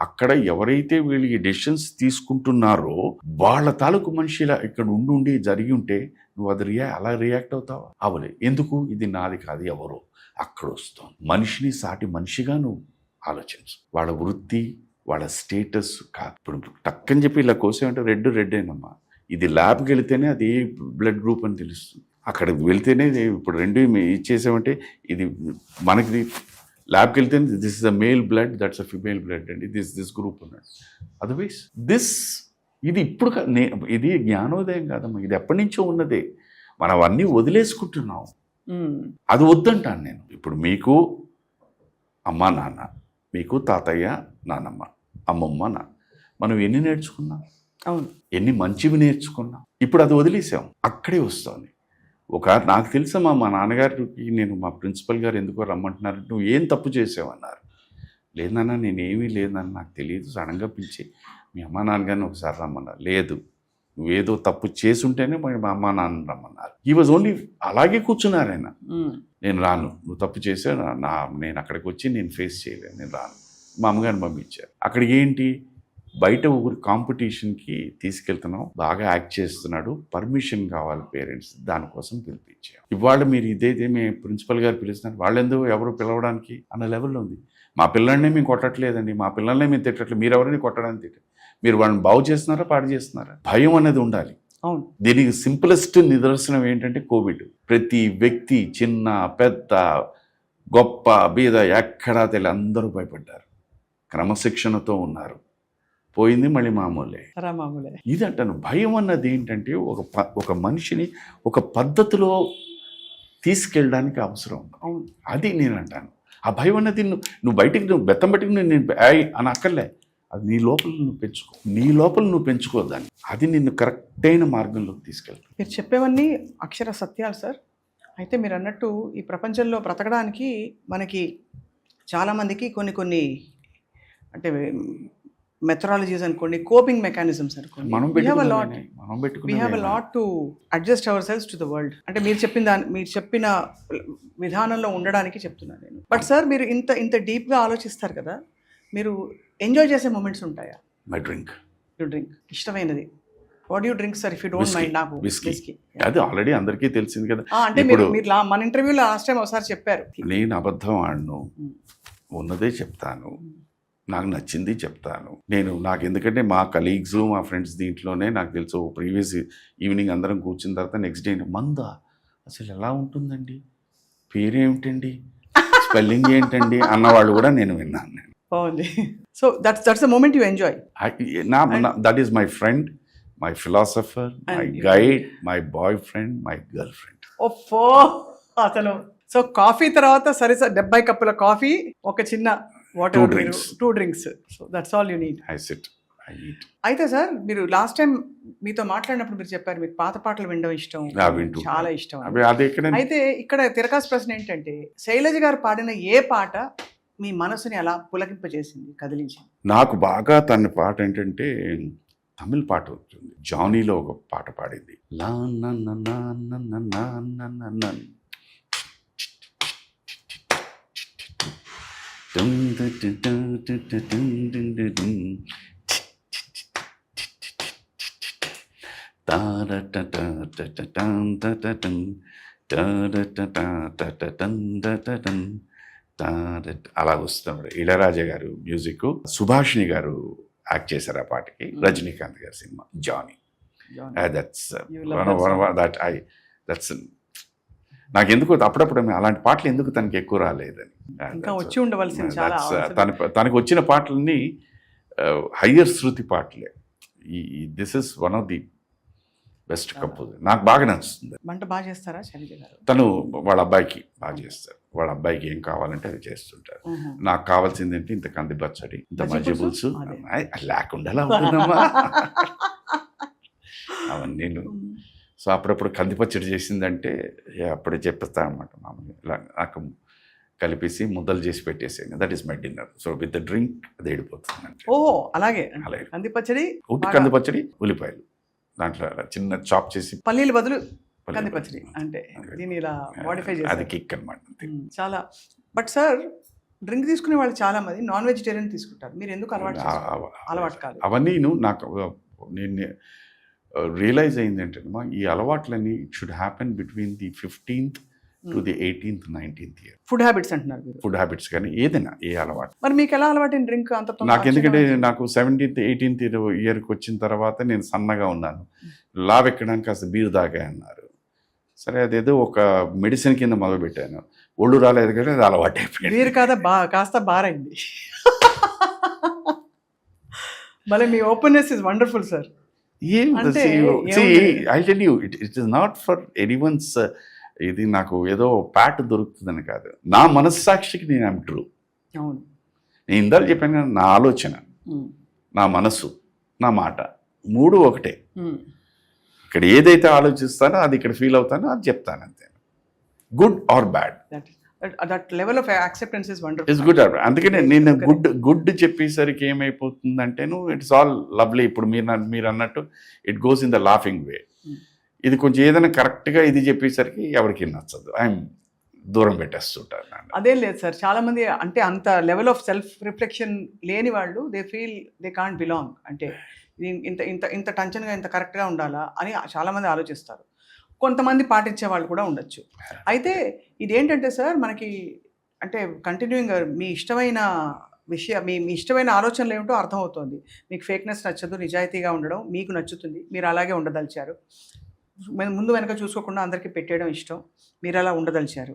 అక్కడ ఎవరైతే వీళ్ళు ఈ డెసిషన్స్ తీసుకుంటున్నారో వాళ్ళ తాలూకు మనిషిలా ఇక్కడ ఉండి జరిగి ఉంటే నువ్వు అది అలా రియాక్ట్ అవుతావా? అవలే. ఎందుకు? ఇది నాది కాదు, ఎవరో అక్కడ వస్తాం. మనిషిని సాటి మనిషిగా నువ్వు ఆలోచించు. వాళ్ళ వృత్తి, వాళ్ళ స్టేటస్ కాదు. ఇప్పుడు టక్కని చెప్పి ఇలా కోసేమంటే రెడ్డేనమ్మా, ఇది ల్యాబ్కి వెళితేనే అది ఏ బ్లడ్ గ్రూప్ అని తెలుస్తుంది. అక్కడికి వెళ్తేనే ఇప్పుడు రెండు ఇచ్చేసామంటే ఇది మనకి ల్యాబ్కి వెళ్తే this is the male blood, that's a female blood అండి, దిస్ గ్రూప్ ఉన్నాడు. అదర్వైజ్ ఇది ఇప్పుడు ఇది జ్ఞానోదయం కాదమ్మా, ఇది ఎప్పటి నుంచో ఉన్నదే. మనం అవన్నీ వదిలేసుకుంటున్నాం. అది వద్దంటాను నేను. ఇప్పుడు మీకు అమ్మ నాన్న, మీకు తాతయ్య నాన్నమ్మ, అమ్మమ్మ నాన్న, మనం ఎన్ని నేర్చుకున్నాం? అవును, ఎన్ని మంచివి నేర్చుకున్నాం. ఇప్పుడు అది వదిలేసాం, అక్కడే వస్తుంది. నాకు తెలుసమ్మా, మా నాన్నగారికి నేను మా ప్రిన్సిపల్ గారు ఎందుకో రమ్మంటున్నారు, నువ్వు ఏం తప్పు చేసావన్నారు. లేదన్నా నేనేమీ లేదన్నా, నాకు తెలియదు, సడన్గా పిలిచి మీ అమ్మ నాన్నగారిని ఒకసారి రమ్మన్నారు. లేదు, నువ్వేదో తప్పు చేసుంటేనే మా అమ్మ నాన్న రమ్మన్నారు. ఈ వాజ్ ఓన్లీ అలాగే కూర్చున్నారు ఆయన. నేను రాను, నువ్వు తప్పు చేసా, నేను అక్కడికి వచ్చి నేను ఫేస్ చేయలేను, నేను రాను. మా అమ్మగారిని పంపించారు. అక్కడికి ఏంటి, బయట ఊరి కాంపిటీషన్కి తీసుకెళ్తున్నాం, బాగా యాక్ట్ చేస్తున్నాడు, పర్మిషన్ కావాలి పేరెంట్స్, దానికోసం పిలిపించాం. ఇవాళ మీరు ఇదైతే మేము ప్రిన్సిపల్ గారు పిలుస్తున్నారు, వాళ్ళెందుకు ఎవరు పిలవడానికి అన్న లెవెల్లో ఉంది. మా పిల్లల్ని మేము కొట్టట్లేదండి, మా పిల్లల్ని మేము తిట్టట్లేదు, మీరు ఎవరిని కొట్టడానికి తిట్టారు, మీరు వాళ్ళని బాగు చేస్తున్నారా పాడు చేస్తున్నారా? భయం అనేది ఉండాలి. అవును, దీనికి సింపులెస్ట్ నిదర్శనం ఏంటంటే కోవిడ్. ప్రతి వ్యక్తి, చిన్న పెద్ద గొప్ప బీద ఎక్కడా తెలియదు, అందరూ భయపడ్డారు, క్రమశిక్షణతో ఉన్నారు. పోయింది మళ్ళీ మామూలే. ఇది అంటాను, భయం అన్నది ఏంటంటే ఒక మనిషిని ఒక పద్ధతిలో తీసుకెళ్ళడానికి అవసరం. అది నేను అంటాను. ఆ భయం అన్నది నువ్వు బయటికి బెత్తం బయటికి నేను అని అక్కర్లే, అది నీ లోపల నువ్వు పెంచుకోదాన్ని, అది నిన్ను కరెక్ట్ అయిన మార్గంలోకి తీసుకెళ్తాను. మీరు చెప్పేవన్నీ అక్షర సత్యాలు సార్. అయితే మీరు అన్నట్టు ఈ ప్రపంచంలో బ్రతకడానికి మనకి చాలామందికి కొన్ని అంటే మెథడాలజీస్ అనుకోండి, కోపింగ్ మెకానిజమ్స్ అనుకోండి, we have a lot to adjust ourselves to the world. అంటే మీరు చెప్పిన విధానంలో ఉండడానికి చెప్తున్నాను నేను. బట్ సార్, మీరు ఇంత డీప్గా ఆలోచిస్తారు కదా, మీరు ఎంజాయ్ చేసే మూమెంట్స్ ఉంటాయా? My drink. You drink. ఇష్టమైనది what you drink sir, if you don't mind? నాకు విస్కీ. అది ఆల్రెడీ అందరికీ తెలిసింది కదా. అంటే మీరు మన ఇంటర్వ్యూలో లాస్ట్ టైం ఒకసారి చెప్పారు, నేను అబద్ధం ఆడను, ఉన్నదే చెప్తాను, నాకు నచ్చింది చెప్తాను. నాకు ఎందుకంటే మా కలీగ్స్, మా ఫ్రెండ్స్ దీంట్లోనే నాకు తెలుసు, ప్రీవియస్ ఈవినింగ్ అందరం కూర్చున్న తర్వాత నెక్స్ట్ డే మందా అసలు ఎలా ఉంటుందండి, పేరేమిటండి, స్పెల్లింగ్ ఏంటండి అన్నవాళ్ళు కూడా నేను విన్నాను. బాగుంది. So that's the moment you enjoy. That is my friend, my philosopher, my guide, my boy friend, my girl friend. ఓఫో అసలు. సో కాఫీ తర్వాత సరే సార్ 70 కప్పుల కాఫీ, ఒక చిన్న water, 2 drinks. 2 drinks. So that's all you need. I SIT, I eat. అయితే సార్ మీరు లాస్ట్ టైం మీతో మాట్లాడినప్పుడు మీరు చెప్పారు మీకు పాత పాటలు వినడం ఇష్టం, వింటూ చాలా ఇష్టం అని. అవి అది ఎక్కడ అయితే ఇక్కడ తిరకాసు ప్రశ్న ఏంటంటే శైలజ గారు పాడిన ఏ పాట మీ మనసుని అలా పులకింపజేసింది, కదిలించింది? నాకు బాగా తన పాట ఏంటంటే తమిళ్ పాట ఉంటుంది. జానీలో ఒక పాట పాడింది, లా నన్న నన్న నన్న నన్న నన్న. అలా వస్తున్నాడు. ఇళయరాజా గారు మ్యూజిక్, సుభాషిణి గారు యాక్ట్ చేశారు ఆ పాటకి. రజనీకాంత్ గారి cinema Johnny. That's You love that song. That's నాకు ఎందుకు అప్పుడప్పుడు అలాంటి పాటలు ఎందుకు తనకి ఎక్కువ రాలేదని. ఇంకా వచ్చి ఉండవలసింది చాలా. తనకు వచ్చిన పాటలన్నీ హయ్యర్ శృతి పాటలే. This is one of the best composer. నాకు బాగా నచ్చుతుంది. వంట బాగా చేస్తారా శైలజ గారు? తను వాళ్ళ అబ్బాయికి బాగా చేస్తారు. వాళ్ళ అబ్బాయికి ఏం కావాలంటే అది చేస్తుంటారు. నాకు కావాల్సింది ఏంటి, ఇంత కంది పచ్చడి, ఇంత మజ్జి పులుసు, లేకుండా ఎలా ఉంటుందమ్మా అవన్నీ. సో అప్పుడప్పుడు కంది పచ్చడి చేసిందంటే అప్పుడే చెప్పేస్తా అనమాట. మామూలుగా ఇలా నాకు కలిపేసి ముద్దలు చేసి పెట్టేసాను. That is my dinner. So with the drink అది ఏడిపోతుంది అంటే. ఓహో అలాగే. అలాగే కంది పచ్చడి, ఉట్టి కంది పచ్చడి, ఉల్లిపాయలు దాంట్లో చిన్న చాప్ చేసి, పల్లీల బదులు కంది పచ్చడి అంటే దీన్ని ఇలా మోడిఫై చేసి, అది కిక్ అనమాట. చాలా. బట్ సార్ డ్రింక్ తీసుకునే వాళ్ళు చాలా మంది నాన్ వెజిటేరియన్ తీసుకుంటారు. మీరు ఎందుకు అలవాటు కాదు? అవన్నీ నాకు నేను రియలైజ్ అయింది ఏంటంటే ఈ అలవాట్లన్నీ it should happen between the 15th to the 18th, 19th year. Food habits అంటున్నారు మీరు. ఫుడ్ హ్యాబిట్స్ కానీ ఏదైనా ఏ అలవాటు. మరి మీకు ఎలా అలవాటు డ్రింక్ అంత? నాకు ఎందుకంటే నాకు 17th, 18th ఇయర్కి వచ్చిన తర్వాత నేను సన్నగా ఉన్నాను. లావ్ ఎక్కడానికి కాస్త బీరు తాగా అన్నారు. సరే అదేదో ఒక మెడిసిన్ కింద మొదలు పెట్టాను. ఒళ్ళు రాలేదు కానీ అది అలవాటు అయిపోయింది. బీరు కాదా కాస్త బారైంది. మళ్ళీ మీ openness is wonderful sir. I tell you it is not for anyone's. ఇది నాకు ఏదో ప్యాట్ దొరుకుతుందని కాదు, నా మనస్సాక్షికి నేను ఐమ్ ట్రూ. అవును, నేను ఇందాక చెప్పాను కదా, నా ఆలోచన, నా మనసు, నా మాట 3 ఒకటే. ఇక్కడ ఏదైతే ఆలోచిస్తానో అది ఇక్కడ ఫీల్ అవుతానో అది చెప్తాను అంతే. Good or bad, that level of acceptance is wonderful. It's good. అందుకనే నేను గుడ్ చెప్పేసరికి ఏమైపోతుందంటేను ఇట్స్ ఆల్ లవ్లీ. ఇప్పుడు మీరు అన్నట్టు it goes in the laughing way. ఇది కొంచెం ఏదైనా కరెక్ట్గా ఇది చెప్పేసరికి ఎవరికి నచ్చదు, ఐఎమ్ దూరం పెట్టేస్తుంటారు. అదేం లేదు సార్, చాలా మంది అంటే అంత లెవెల్ ఆఫ్ సెల్ఫ్ రిఫ్లెక్షన్ లేని వాళ్ళు they feel they can't belong. అంటే ఇంత ఇంత ఇంత టెన్షన్గా ఇంత కరెక్ట్గా ఉండాలా అని చాలామంది ఆలోచిస్తారు. కొంతమంది పాటించే వాళ్ళు కూడా ఉండొచ్చు. అయితే ఇదేంటంటే సార్ మనకి అంటే కంటిన్యూయింగ్ మీ ఇష్టమైన మీ ఇష్టమైన ఆలోచనలు ఏమిటో అర్థమవుతుంది. మీకు ఫేక్నెస్ నచ్చదు, నిజాయితీగా ఉండడం మీకు నచ్చుతుంది, మీరు అలాగే ఉండదలిచారు. ముందు వెనక చూసుకోకుండా అందరికీ పెట్టేయడం ఇష్టం, మీరు అలా ఉండదలిచారు.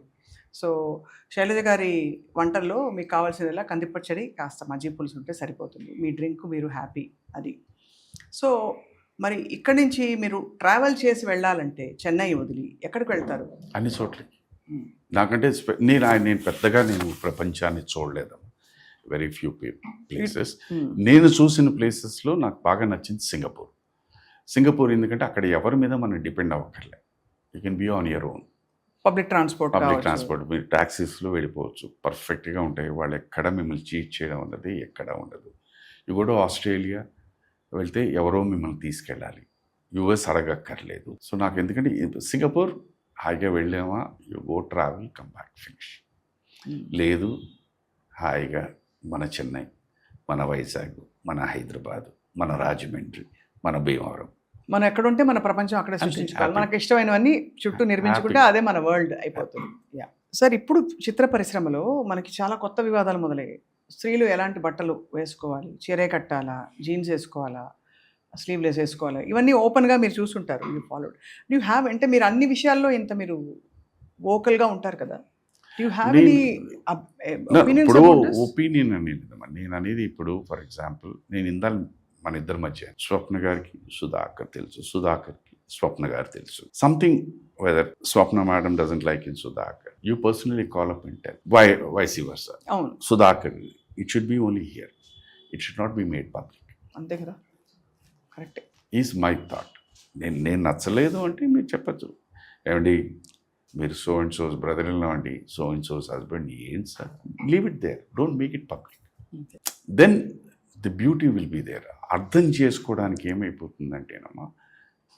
సో శైలజ గారి వంటల్లో మీకు కావాల్సిందిలా కందిపచ్చడి కాస్త మజ్జి పులుసు ఉంటే సరిపోతుంది. మీ డ్రింక్ మీరు హ్యాపీ అది. సో మరి ఇక్కడి నుంచి మీరు ట్రావెల్ చేసి వెళ్ళాలంటే చెన్నై వదిలి ఎక్కడికి వెళ్తారు? అన్ని చోట్లకి. నాకంటే నేను పెద్దగా ప్రపంచాన్ని చూడలేదు. Very few places. నేను చూసిన ప్లేసెస్లో నాకు బాగా నచ్చింది సింగపూర్. ఎందుకంటే అక్కడ ఎవరి మీద మనం డిపెండ్ అవ్వక్కర్లే. You can be on your own. Public transport మీరు ట్యాక్సీస్లో వెళ్ళిపోవచ్చు, పర్ఫెక్ట్గా ఉంటాయి. వాళ్ళు ఎక్కడ మిమ్మల్ని చీట్ చేయడం అన్నది ఎక్కడ ఉండదు. యు గో టు ఆస్ట్రేలియా వెళ్తే ఎవరో మిమ్మల్ని తీసుకెళ్ళాలి, యుఎస్ అడగక్కర్లేదు. సో నాకు ఎందుకంటే సింగపూర్ హాయిగా వెళ్ళామా, you go travel come back finish. లేదు హాయిగా మన చెన్నై, మన వైజాగ్, మన హైదరాబాద్, మన రాజమండ్రి, మన భీమవరం, మనం ఎక్కడుంటే మన ప్రపంచం అక్కడే సృష్టించుకోవాలి. మనకు ఇష్టమైనవన్నీ చుట్టూ నిర్మించుకుంటే అదే మన వరల్డ్ అయిపోతుంది. సార్ ఇప్పుడు చిత్ర పరిశ్రమలో మనకి చాలా కొత్త వివాదాలు మొదలయ్యాయి. స్త్రీలు ఎలాంటి బట్టలు వేసుకోవాలి, చీరే కట్టాలా, జీన్స్ వేసుకోవాలా, స్లీవ్లెస్ వేసుకోవాలా, ఇవన్నీ ఓపెన్గా మీరు చూసుంటారు. You followed. యూ హ్యావ్ అంటే మీరు అన్ని విషయాల్లో ఇంత మీరు వోకల్గా ఉంటారు కదా. యూ హ్యావ్ ఎనీ ఒపీనియన్ నేను అనేది ఇప్పుడు ఫర్ ఎగ్జాంపుల్ నేను ఇందాక మన ఇద్దరి మధ్య స్వప్న గారికి సుధాకర్ తెలుసు, సుధాకర్కి స్వప్న గారు తెలుసు. Something whether Swapna madam doesn't like in Sudhakar, you personally call up and tell vice versa. అవును, Sudhakar, it should be only here, it should not be made public. అంతే కదా, కరెక్టే. Is my thought. నేను నచ్చలేదు అంటే మీరు చెప్పచ్చు, ఏమండి మీరు so and so's brother in law అండి, సో అండ్ సోస్ హస్బెండ్, ఏం sir, leave it there, don't make it public. Then the beauty will be there. అర్థం చేసుకోవడానికి ఏమైపోతుందంటేనమ్మా,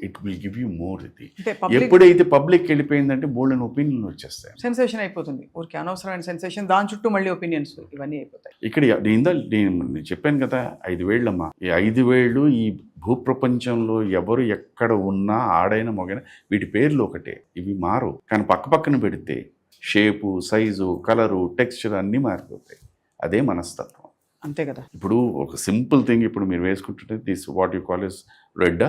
it will give you more. ఇది అంటే పబ్లిక్ ఎప్పుడైతే పబ్లిక్ వెళ్ళిపోయిందంటే బోల్డెన్ ఒపీనియన్ వచ్చేస్తాయి, సెన్సేషన్ అయిపోతుంది, ఊరికి అనవసరమైన సెన్సేషన్, దాని చుట్టూ మళ్ళీ ఒపీనియన్స్ ఇవన్నీ అయిపోతాయి. ఇక్కడ నేను చెప్పాను కదా 5 వేళ్ళమ్మా, ఈ 5 వేళ్ళు ఈ భూప్రపంచంలో ఎవరు ఎక్కడ ఉన్నా ఆడైన మొగైన వీటి పేర్లు ఒకటే, ఇవి మారు. కానీ పక్కన పెడితే షేపు, సైజు, కలరు, టెక్స్చర్ అన్నీ మారిపోతాయి. అదే మనస్తత్వం. అంతే కదా. ఇప్పుడు ఒక సింపుల్ థింగ్, ఇప్పుడు మీరు వేసుకుంటుంటే this what you call is red.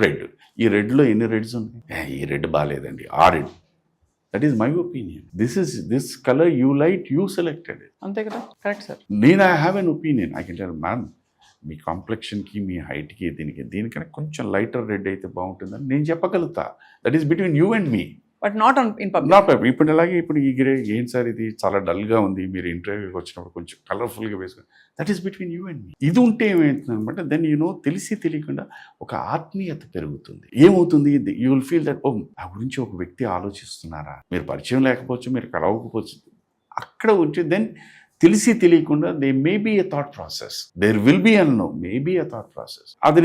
Red, ఈ రెడ్లో ఎన్ని రెడ్స్ ఉన్నాయి? ఈ రెడ్ బాగాలేదండి, ఆ red. That is my opinion. This colour you light, you selected. అంతే కదా, కరెక్ట్ సార్. నేను I have an opinion. I can tell ma'am, మీ కాంప్లెక్షన్కి, మీ హైట్కి, దీనికన్నా కొంచెం లైటర్ రెడ్ అయితే బాగుంటుందని నేను చెప్పగలుగుతా. That is between you and me, but not in public. Not ఇప్పుడు అలాగే ఇప్పుడు ఈ గ్రే ఏం సార్ ఇది చాలా డల్గా ఉంది, మీరు ఇంటర్వ్యూకి వచ్చినప్పుడు కొంచెం కలర్ఫుల్గా వేసుకుని, that is between you and me. ఇది ఉంటే ఏమవుతుంది అనమాట, దెన్ తెలిసి తెలియకుండా ఒక ఆత్మీయత పెరుగుతుంది. ఏమవుతుంది, యూ విల్ ఫీల్ దట్, ఓ నా గురించి ఒక వ్యక్తి ఆలోచిస్తున్నారా, మీరు పరిచయం లేకపోవచ్చు, మీరు కలవకపోవచ్చు, అక్కడ వచ్చి దెన్ తెలిసి తెలియకుండా they may be a thought process, there will be అన్నో may be a thought process. అది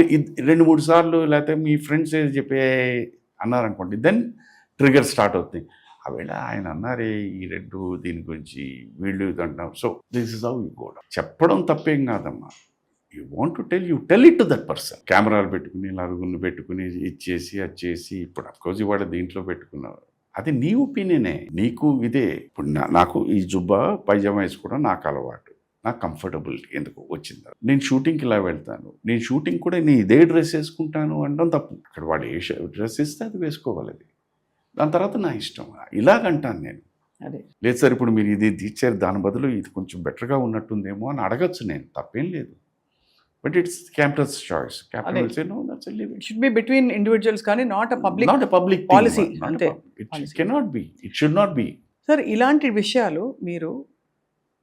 2-3 సార్లు లేకపోతే మీ ఫ్రెండ్స్ ఏది చెప్పే అన్నారనుకోండి, దెన్ ట్రిగర్ స్టార్ట్ అవుతుంది. ఆవేళ ఆయన అన్నారే ఈ రెడ్డు దీని గురించి, వీళ్ళు ఇది అంటున్నారు. So this is how you go down. చెప్పడం తప్పేం కాదమ్మా. You want to tell, you tell it to that person. కెమెరాలు పెట్టుకుని, నలుగురిని పెట్టుకుని, ఇచ్చేసి అది చేసి, ఇప్పుడు అఫ్కోర్స్ ఇవాళ దీంట్లో పెట్టుకున్నావు, అది నీ ఒపీనియనే, నీకు ఇదే. ఇప్పుడు నాకు ఈ జుబ్బా పైజామా వేసుకోవడం నాకు అలవాటు, నాకు కంఫర్టబిలిటీ ఎందుకు వచ్చింది. నేను షూటింగ్కి ఇలా వెళ్తాను, నేను షూటింగ్ కూడా నేను ఇదే డ్రెస్ వేసుకుంటాను అనడం తప్పు. అక్కడ వాడు ఏ డ్రెస్ ఇస్తే అది వేసుకోవాలి, అది దాని తర్వాత నా ఇష్టం. ఇలాగంటాను నేను. అదే లేదు సార్ ఇప్పుడు మీరు ఇది ఇచ్చారు, దాని బదులు ఇది కొంచెం బెటర్గా ఉన్నట్టుందేమో అని అడగచ్చు, నేను తప్పేం లేదు. But it's campus choice. It should be between individuals కానీ నాట్ అ పబ్లిక్ పాలసీ. అంతే, it cannot be, it should not B. Sir ఇలాంటి విషయాలు మీరు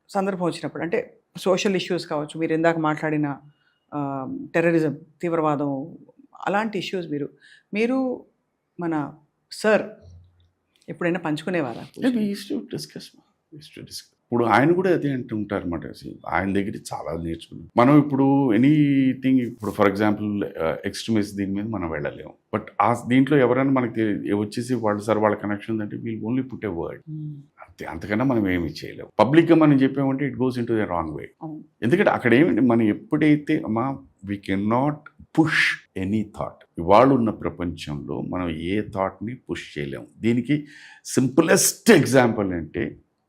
సందర్భం వచ్చినప్పుడు, అంటే సోషల్ ఇష్యూస్ కావచ్చు, మీరు ఇందాక మాట్లాడిన టెర్రరిజం, తీవ్రవాదం, అలాంటి ఇష్యూస్ మీరు మన సార్ ఎప్పుడైనా పంచుకునేవారా? ఇప్పుడు ఆయన కూడా అదే అంటూ ఉంటారు అన్నమాట. ఆయన దగ్గర చాలా నేర్చుకున్నాం మనం. ఇప్పుడు ఎనీథింగ్, ఇప్పుడు ఫర్ ఎగ్జాంపుల్ ఎక్స్ట్రీమిస్ట్ దీని మీద మనం వెళ్ళలేము. బట్ దీంట్లో ఎవరైనా మనకి వచ్చేసి వాళ్ళు సార్ వాళ్ళ కనెక్షన్ అంటే we'll only put a word, అంతే, అంతకన్నా మనం ఏమి చేయలేము. పబ్లిక్గా మనం చెప్పామంటే it goes in to the wrong way. ఎందుకంటే అక్కడ ఏమిటి, మనం ఎప్పుడైతే we can not push any thought. ఇవాళ ఉన్న ప్రపంచంలో మనం ఏ థాట్ని పుష్ చేయలేము. దీనికి సింపులెస్ట్ ఎగ్జాంపుల్ అంటే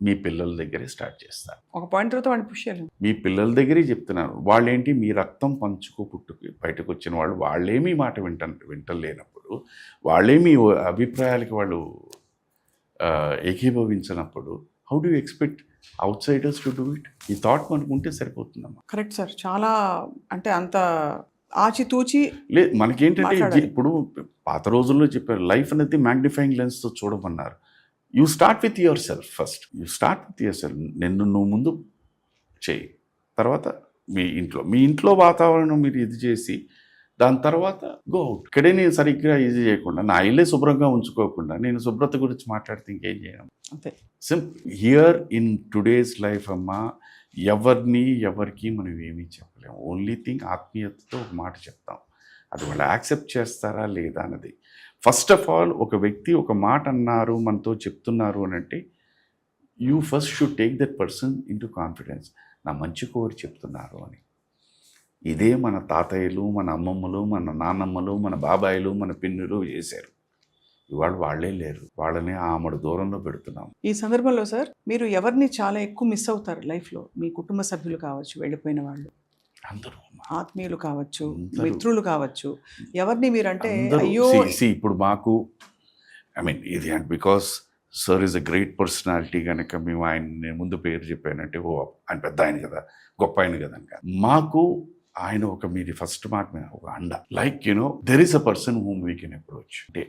మీ పిల్లల దగ్గరే స్టార్ట్ చేస్తారు. ఒక పాయింట్ తర్వాత వాడిని పుష్ చేయలేము. మీ పిల్లల దగ్గరే చెప్తున్నారు. వాళ్ళేంటి, మీ రక్తం పంచుకో పుట్టుకు బయటకు వచ్చిన వాళ్ళు, వాళ్ళేమీ మాట వింటలేనప్పుడు, వాళ్ళేమీ అభిప్రాయాలకి వాళ్ళు ఏకీభవించినప్పుడు, how do expect outsiders to do it? ఈ థాట్ మనకు ఉంటే సరిపోతుందమ్మా. కరెక్ట్ సార్, చాలా అంటే అంత ఆచితూచి లేదు. మనకేంటంటే ఇప్పుడు పాత రోజుల్లో చెప్పారు, లైఫ్ అనేది మ్యాగ్నిఫైయింగ్ లెన్స్తో చూడమన్నారు. You start with yourself first. You start with yourself. నువ్వు ముందు చేయి, తర్వాత మీ ఇంట్లో వాతావరణం మీరు ఇది చేసి, దాని తర్వాత గో అవుట్. ఇక్కడే నేను సరిగ్గా ఇది చేయకుండా, నా ఇల్లే శుభ్రంగా ఉంచుకోకుండా నేను శుభ్రత గురించి మాట్లాడితే ఇంకేం చేయను. అంతే. హియర్ ఇన్ టుడేస్ లైఫ్ అమ్మా, ఎవరికి మనం ఏమీ చెప్పలేము. ఓన్లీ థింగ్ ఆత్మీయతతో ఒక మాట చెప్తాం, అది వాళ్ళు యాక్సెప్ట్ చేస్తారా లేదా అన్నది. ఫస్ట్ ఆఫ్ ఆల్ ఒక వ్యక్తి ఒక మాట అన్నారు, మనతో చెప్తున్నారు అని అంటే, you first should take that person in to confidence. నా మంచి కోరి చెప్తున్నారు అని. ఇదే మన తాతయ్యలు, మన అమ్మమ్మలు, మన నాన్నమ్మలు, మన బాబాయిలు, మన పిన్నులు చేశారు. ఇవాళ వాళ్ళే లేరు, వాళ్ళని ఆమడు దూరంలో పెడుతున్నాం. ఈ సందర్భంలో సార్ మీరు ఎవరిని చాలా ఎక్కువ మిస్ అవుతారు లైఫ్లో? మీ కుటుంబ సభ్యులు కావచ్చు, వెళ్ళిపోయిన వాళ్ళు, అందరూ ఆత్మీయులు కావచ్చు, మిత్రులు కావచ్చు, ఎవరిని మీరంటే అయ్యో. ఇప్పుడు మాకు ఇది because sir is a great personality కనుక మేము ఆయన ముందు పేరు చెప్పానంటే, ఓ ఆయన పెద్ద ఆయన కదా, గొప్ప ఆయన కదా. మాకు ఆయన ఒక మీది ఫస్ట్ మాట మీద ఒక అండ, like you know there is a person whom we can approach. అంటే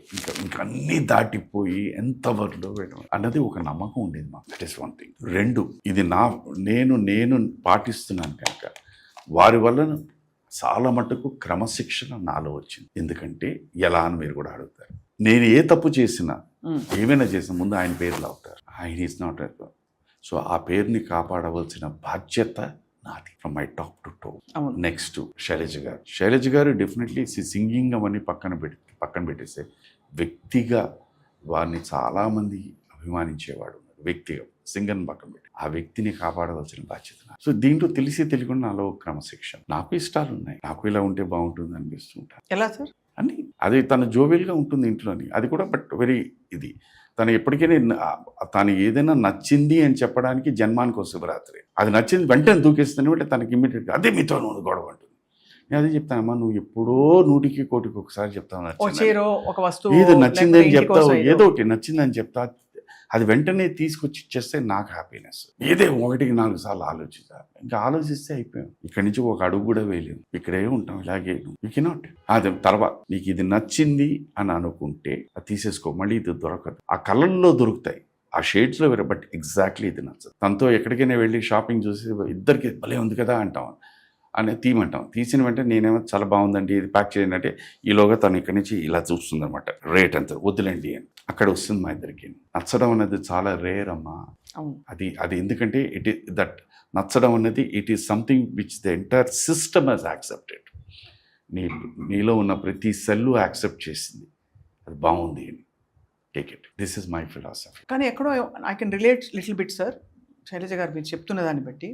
ఇంకా అన్ని దాటిపోయి ఎంత వరలో అన్నది ఒక నమ్మకం ఉండేది మాకు. That is one thing. 2, ఇది నేను పాటిస్తున్నాను కనుక వారి వల్ల చాలా మటుకు క్రమశిక్షణ నాలో వచ్చింది. ఎందుకంటే ఎలా అని మీరు కూడా అడుగుతారు. నేను ఏ తప్పు చేసినా ఏమైనా చేసినా ముందు ఆయన పేర్లు అవుతారు. ఆయన ఈజ్ నాట్. సో ఆ పేరుని కాపాడవలసిన బాధ్యత నాది, from my top to toe. Next Shailaja గారు డెఫినెట్లీ సింగింగ్ అవన్నీ పక్కన పెట్టేస్తే వ్యక్తిగా వారిని చాలామంది అభిమానించేవాడు. వ్యక్తిగా సింగర్ని పక్కన పెట్టి ఆ వ్యక్తిని కాపాడవలసిన బాధ్యత. సో దీంట్లో తెలియకుండా నాలో క్రమశిక్షణ, నాకు ఇష్టాలు ఉన్నాయి, నాకు ఇలా ఉంటే బాగుంటుంది అనిపిస్తుంటాను. ఎలా సార్ అని అది తన జోవియల్గా ఉంటుంది ఇంట్లోని, అది కూడా బట్ వెరీ ఇది. తను ఎప్పటికైనా తను ఏదైనా నచ్చింది అని చెప్పడానికి జన్మానికి ఒక శివరాత్రి, అది నచ్చింది వెంటనే దూకేస్తుంది అంటే తనకి ఇమ్మీడియట్గా అదే మీతో నువ్వు గొడవ అంటుంది. నేను అదే చెప్తానమ్మా, నువ్వు ఎప్పుడో 100-1 ఒకసారి చెప్తావు ఏదో నచ్చిందని చెప్తావు, ఏదో ఒకటి నచ్చిందని చెప్తా, అది వెంటనే తీసుకొచ్చి ఇచ్చేస్తే నాకు హ్యాపీనెస్. ఏదే 1-4 సార్లు ఆలోచిస్తారు, ఇంకా ఆలోచిస్తే అయిపోయాం. ఇక్కడి నుంచి ఒక అడుగు కూడా వేయలేము, ఇక్కడే ఉంటాం, ఇలాగే యూ కెనాట్. అదే తర్వాత నీకు ఇది నచ్చింది అని అనుకుంటే అది తీసేసుకో, మళ్ళీ ఇది దొరకదు. ఆ కలర్లో దొరుకుతాయి, ఆ షేడ్స్లో వేరే, బట్ ఎగ్జాక్ట్లీ ఇది నచ్చదు. తనతో ఎక్కడికైనా వెళ్ళి షాపింగ్ చూసి ఇద్దరికి భలే ఉంది కదా అంటాం, అని తీయమంటాం. తీసిన వెంటనే నేనేమో చాలా బాగుందండి ఇది ప్యాక్ చేయండి అంటే ఈలోగా తను ఇక్కడి నుంచి ఇలా చూస్తుంది అనమాట, రేట్ అంత వద్దులేండి అని. అక్కడ వస్తుంది మా ఇద్దరికి. నచ్చడం అనేది చాలా రేర్ అమ్మా. అది ఎందుకంటే దట్ నచ్చడం అనేది it is something which the entire system has accepted. నీలో ఉన్న ప్రతి సెల్లు యాక్సెప్ట్ చేసింది, అది బాగుంది అని. Take it, this is my philosophy. కానీ ఎక్కడో I can relate little bit sir. Shailaja గారు మీరు చెప్తున్న దాన్ని బట్టి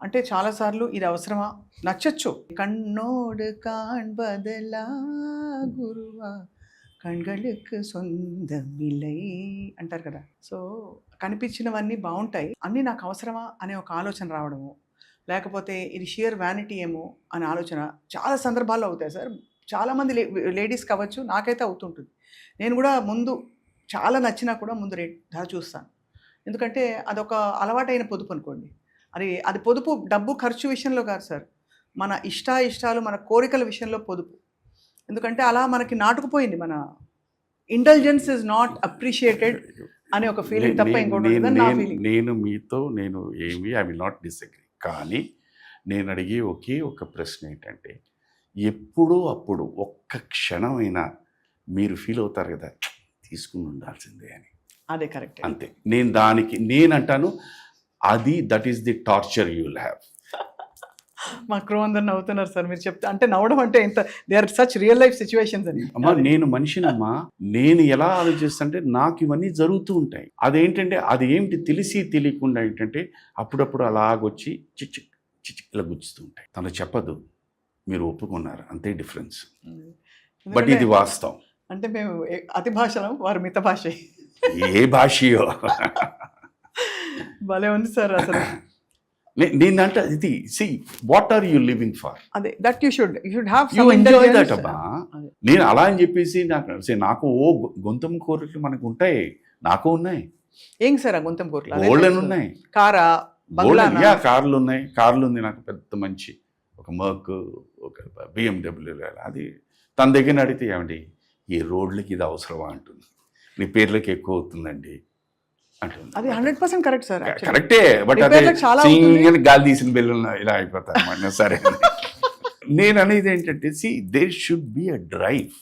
అంటే చాలాసార్లు ఇది అవసరమా, నచ్చచ్చు. కన్నోడు కాణ్బదలా గురువా కణ్களுக்கு సొందమిలై అంటారు కదా. సో కనిపించినవన్నీ బాగుంటాయి, అన్నీ నాకు అవసరమా అనే ఒక ఆలోచన రావడము, లేకపోతే ఇది షియర్ వ్యానిటీ ఏమో అనే ఆలోచన చాలా సందర్భాల్లో అవుతాయి సార్. చాలామంది లేడీస్ కావచ్చు, నాకైతే అవుతుంటుంది. నేను కూడా ముందు చాలా నచ్చినా కూడా ముందు రేట్ ధర చూస్తాను, ఎందుకంటే అదొక అలవాటైన పొదుపు అనుకోండి. అది పొదుపు డబ్బు ఖర్చు విషయంలో కాదు సార్, మన ఇష్టాలు మన కోరికల విషయంలో పొదుపు. ఎందుకంటే అలా మనకి నాటుకుపోయింది, మన ఇంటెలిజెన్స్ ఇస్ నాట్ అప్రిషియేటెడ్ అనే ఒక ఫీలింగ్ తప్ప ఇంకోటి నా ఫీలింగ్. నేను ఏమి ఐ విల్ నాట్ డిసగ్రీ. కానీ నేను అడిగే ఒకే ఒక ప్రశ్న ఏంటంటే, ఎప్పుడో అప్పుడు ఒక్క క్షణమైనా మీరు ఫీల్ అవుతారు కదా తీసుకుని ఉండాల్సిందే అని. అదే కరెక్ట్, అంతే. నేనంటాను అది that is the torture you will have. మా క్రో అందరు నవ్వుతున్నారు సార్ మీరు చెప్తే. అంటే నవ్వడం అంటే ఎంత, they are such real life situations అని. అమ్మా నేను మనిషినమ్మా, నేను ఎలా ఆలోచిస్తుంటే నాకు ఇవన్నీ జరుగుతూ ఉంటాయి. అదేంటంటే అది ఏమిటి తెలియకుండా ఏంటంటే అప్పుడప్పుడు అలాగొచ్చి చిచ్చు ఇలా గుచ్చుతూ ఉంటాయి. తను చెప్పదు, మీరు ఒప్పుకున్నారు, అంతే డిఫరెన్స్. బట్ ఇది వాస్తవం. అంటే మేము అతి భాషలం, వారు మిత భాష. ఏ భాషయో భలే ఉంది సార్ అసలు. నేనంటే ఇది see what are you living for, అదే that you should have you enjoy that అబ్బా. నేను అలా అని చెప్పేసి నాకు గొంతం కోరికలు మనకు ఉంటాయి, నాకు ఉన్నాయి. ఏం సార్ ఆ గొంతం కోరికలు? గోల్డెన్ ఉన్నాయి, కారా బంగ్లా కార్లు ఉన్నాయి. కార్లు ఉంది నాకు పెద్ద మంచి, ఒక మర్క్, ఒక BMW. అది తన దగ్గర అడిగితే ఏమండి ఈ రోడ్లకి ఇది అవసరమా అంటుంది, నీ పేర్లకి ఎక్కువ అవుతుందండి అంటుంది. అది 100% కరెక్ట్ సార్, కరెక్టే. బట్ అదే గాలి తీసిన బెల్లున్న ఇలా అయిపోతారు. సరే నేను అనేది ఏంటంటే see there should be a drive.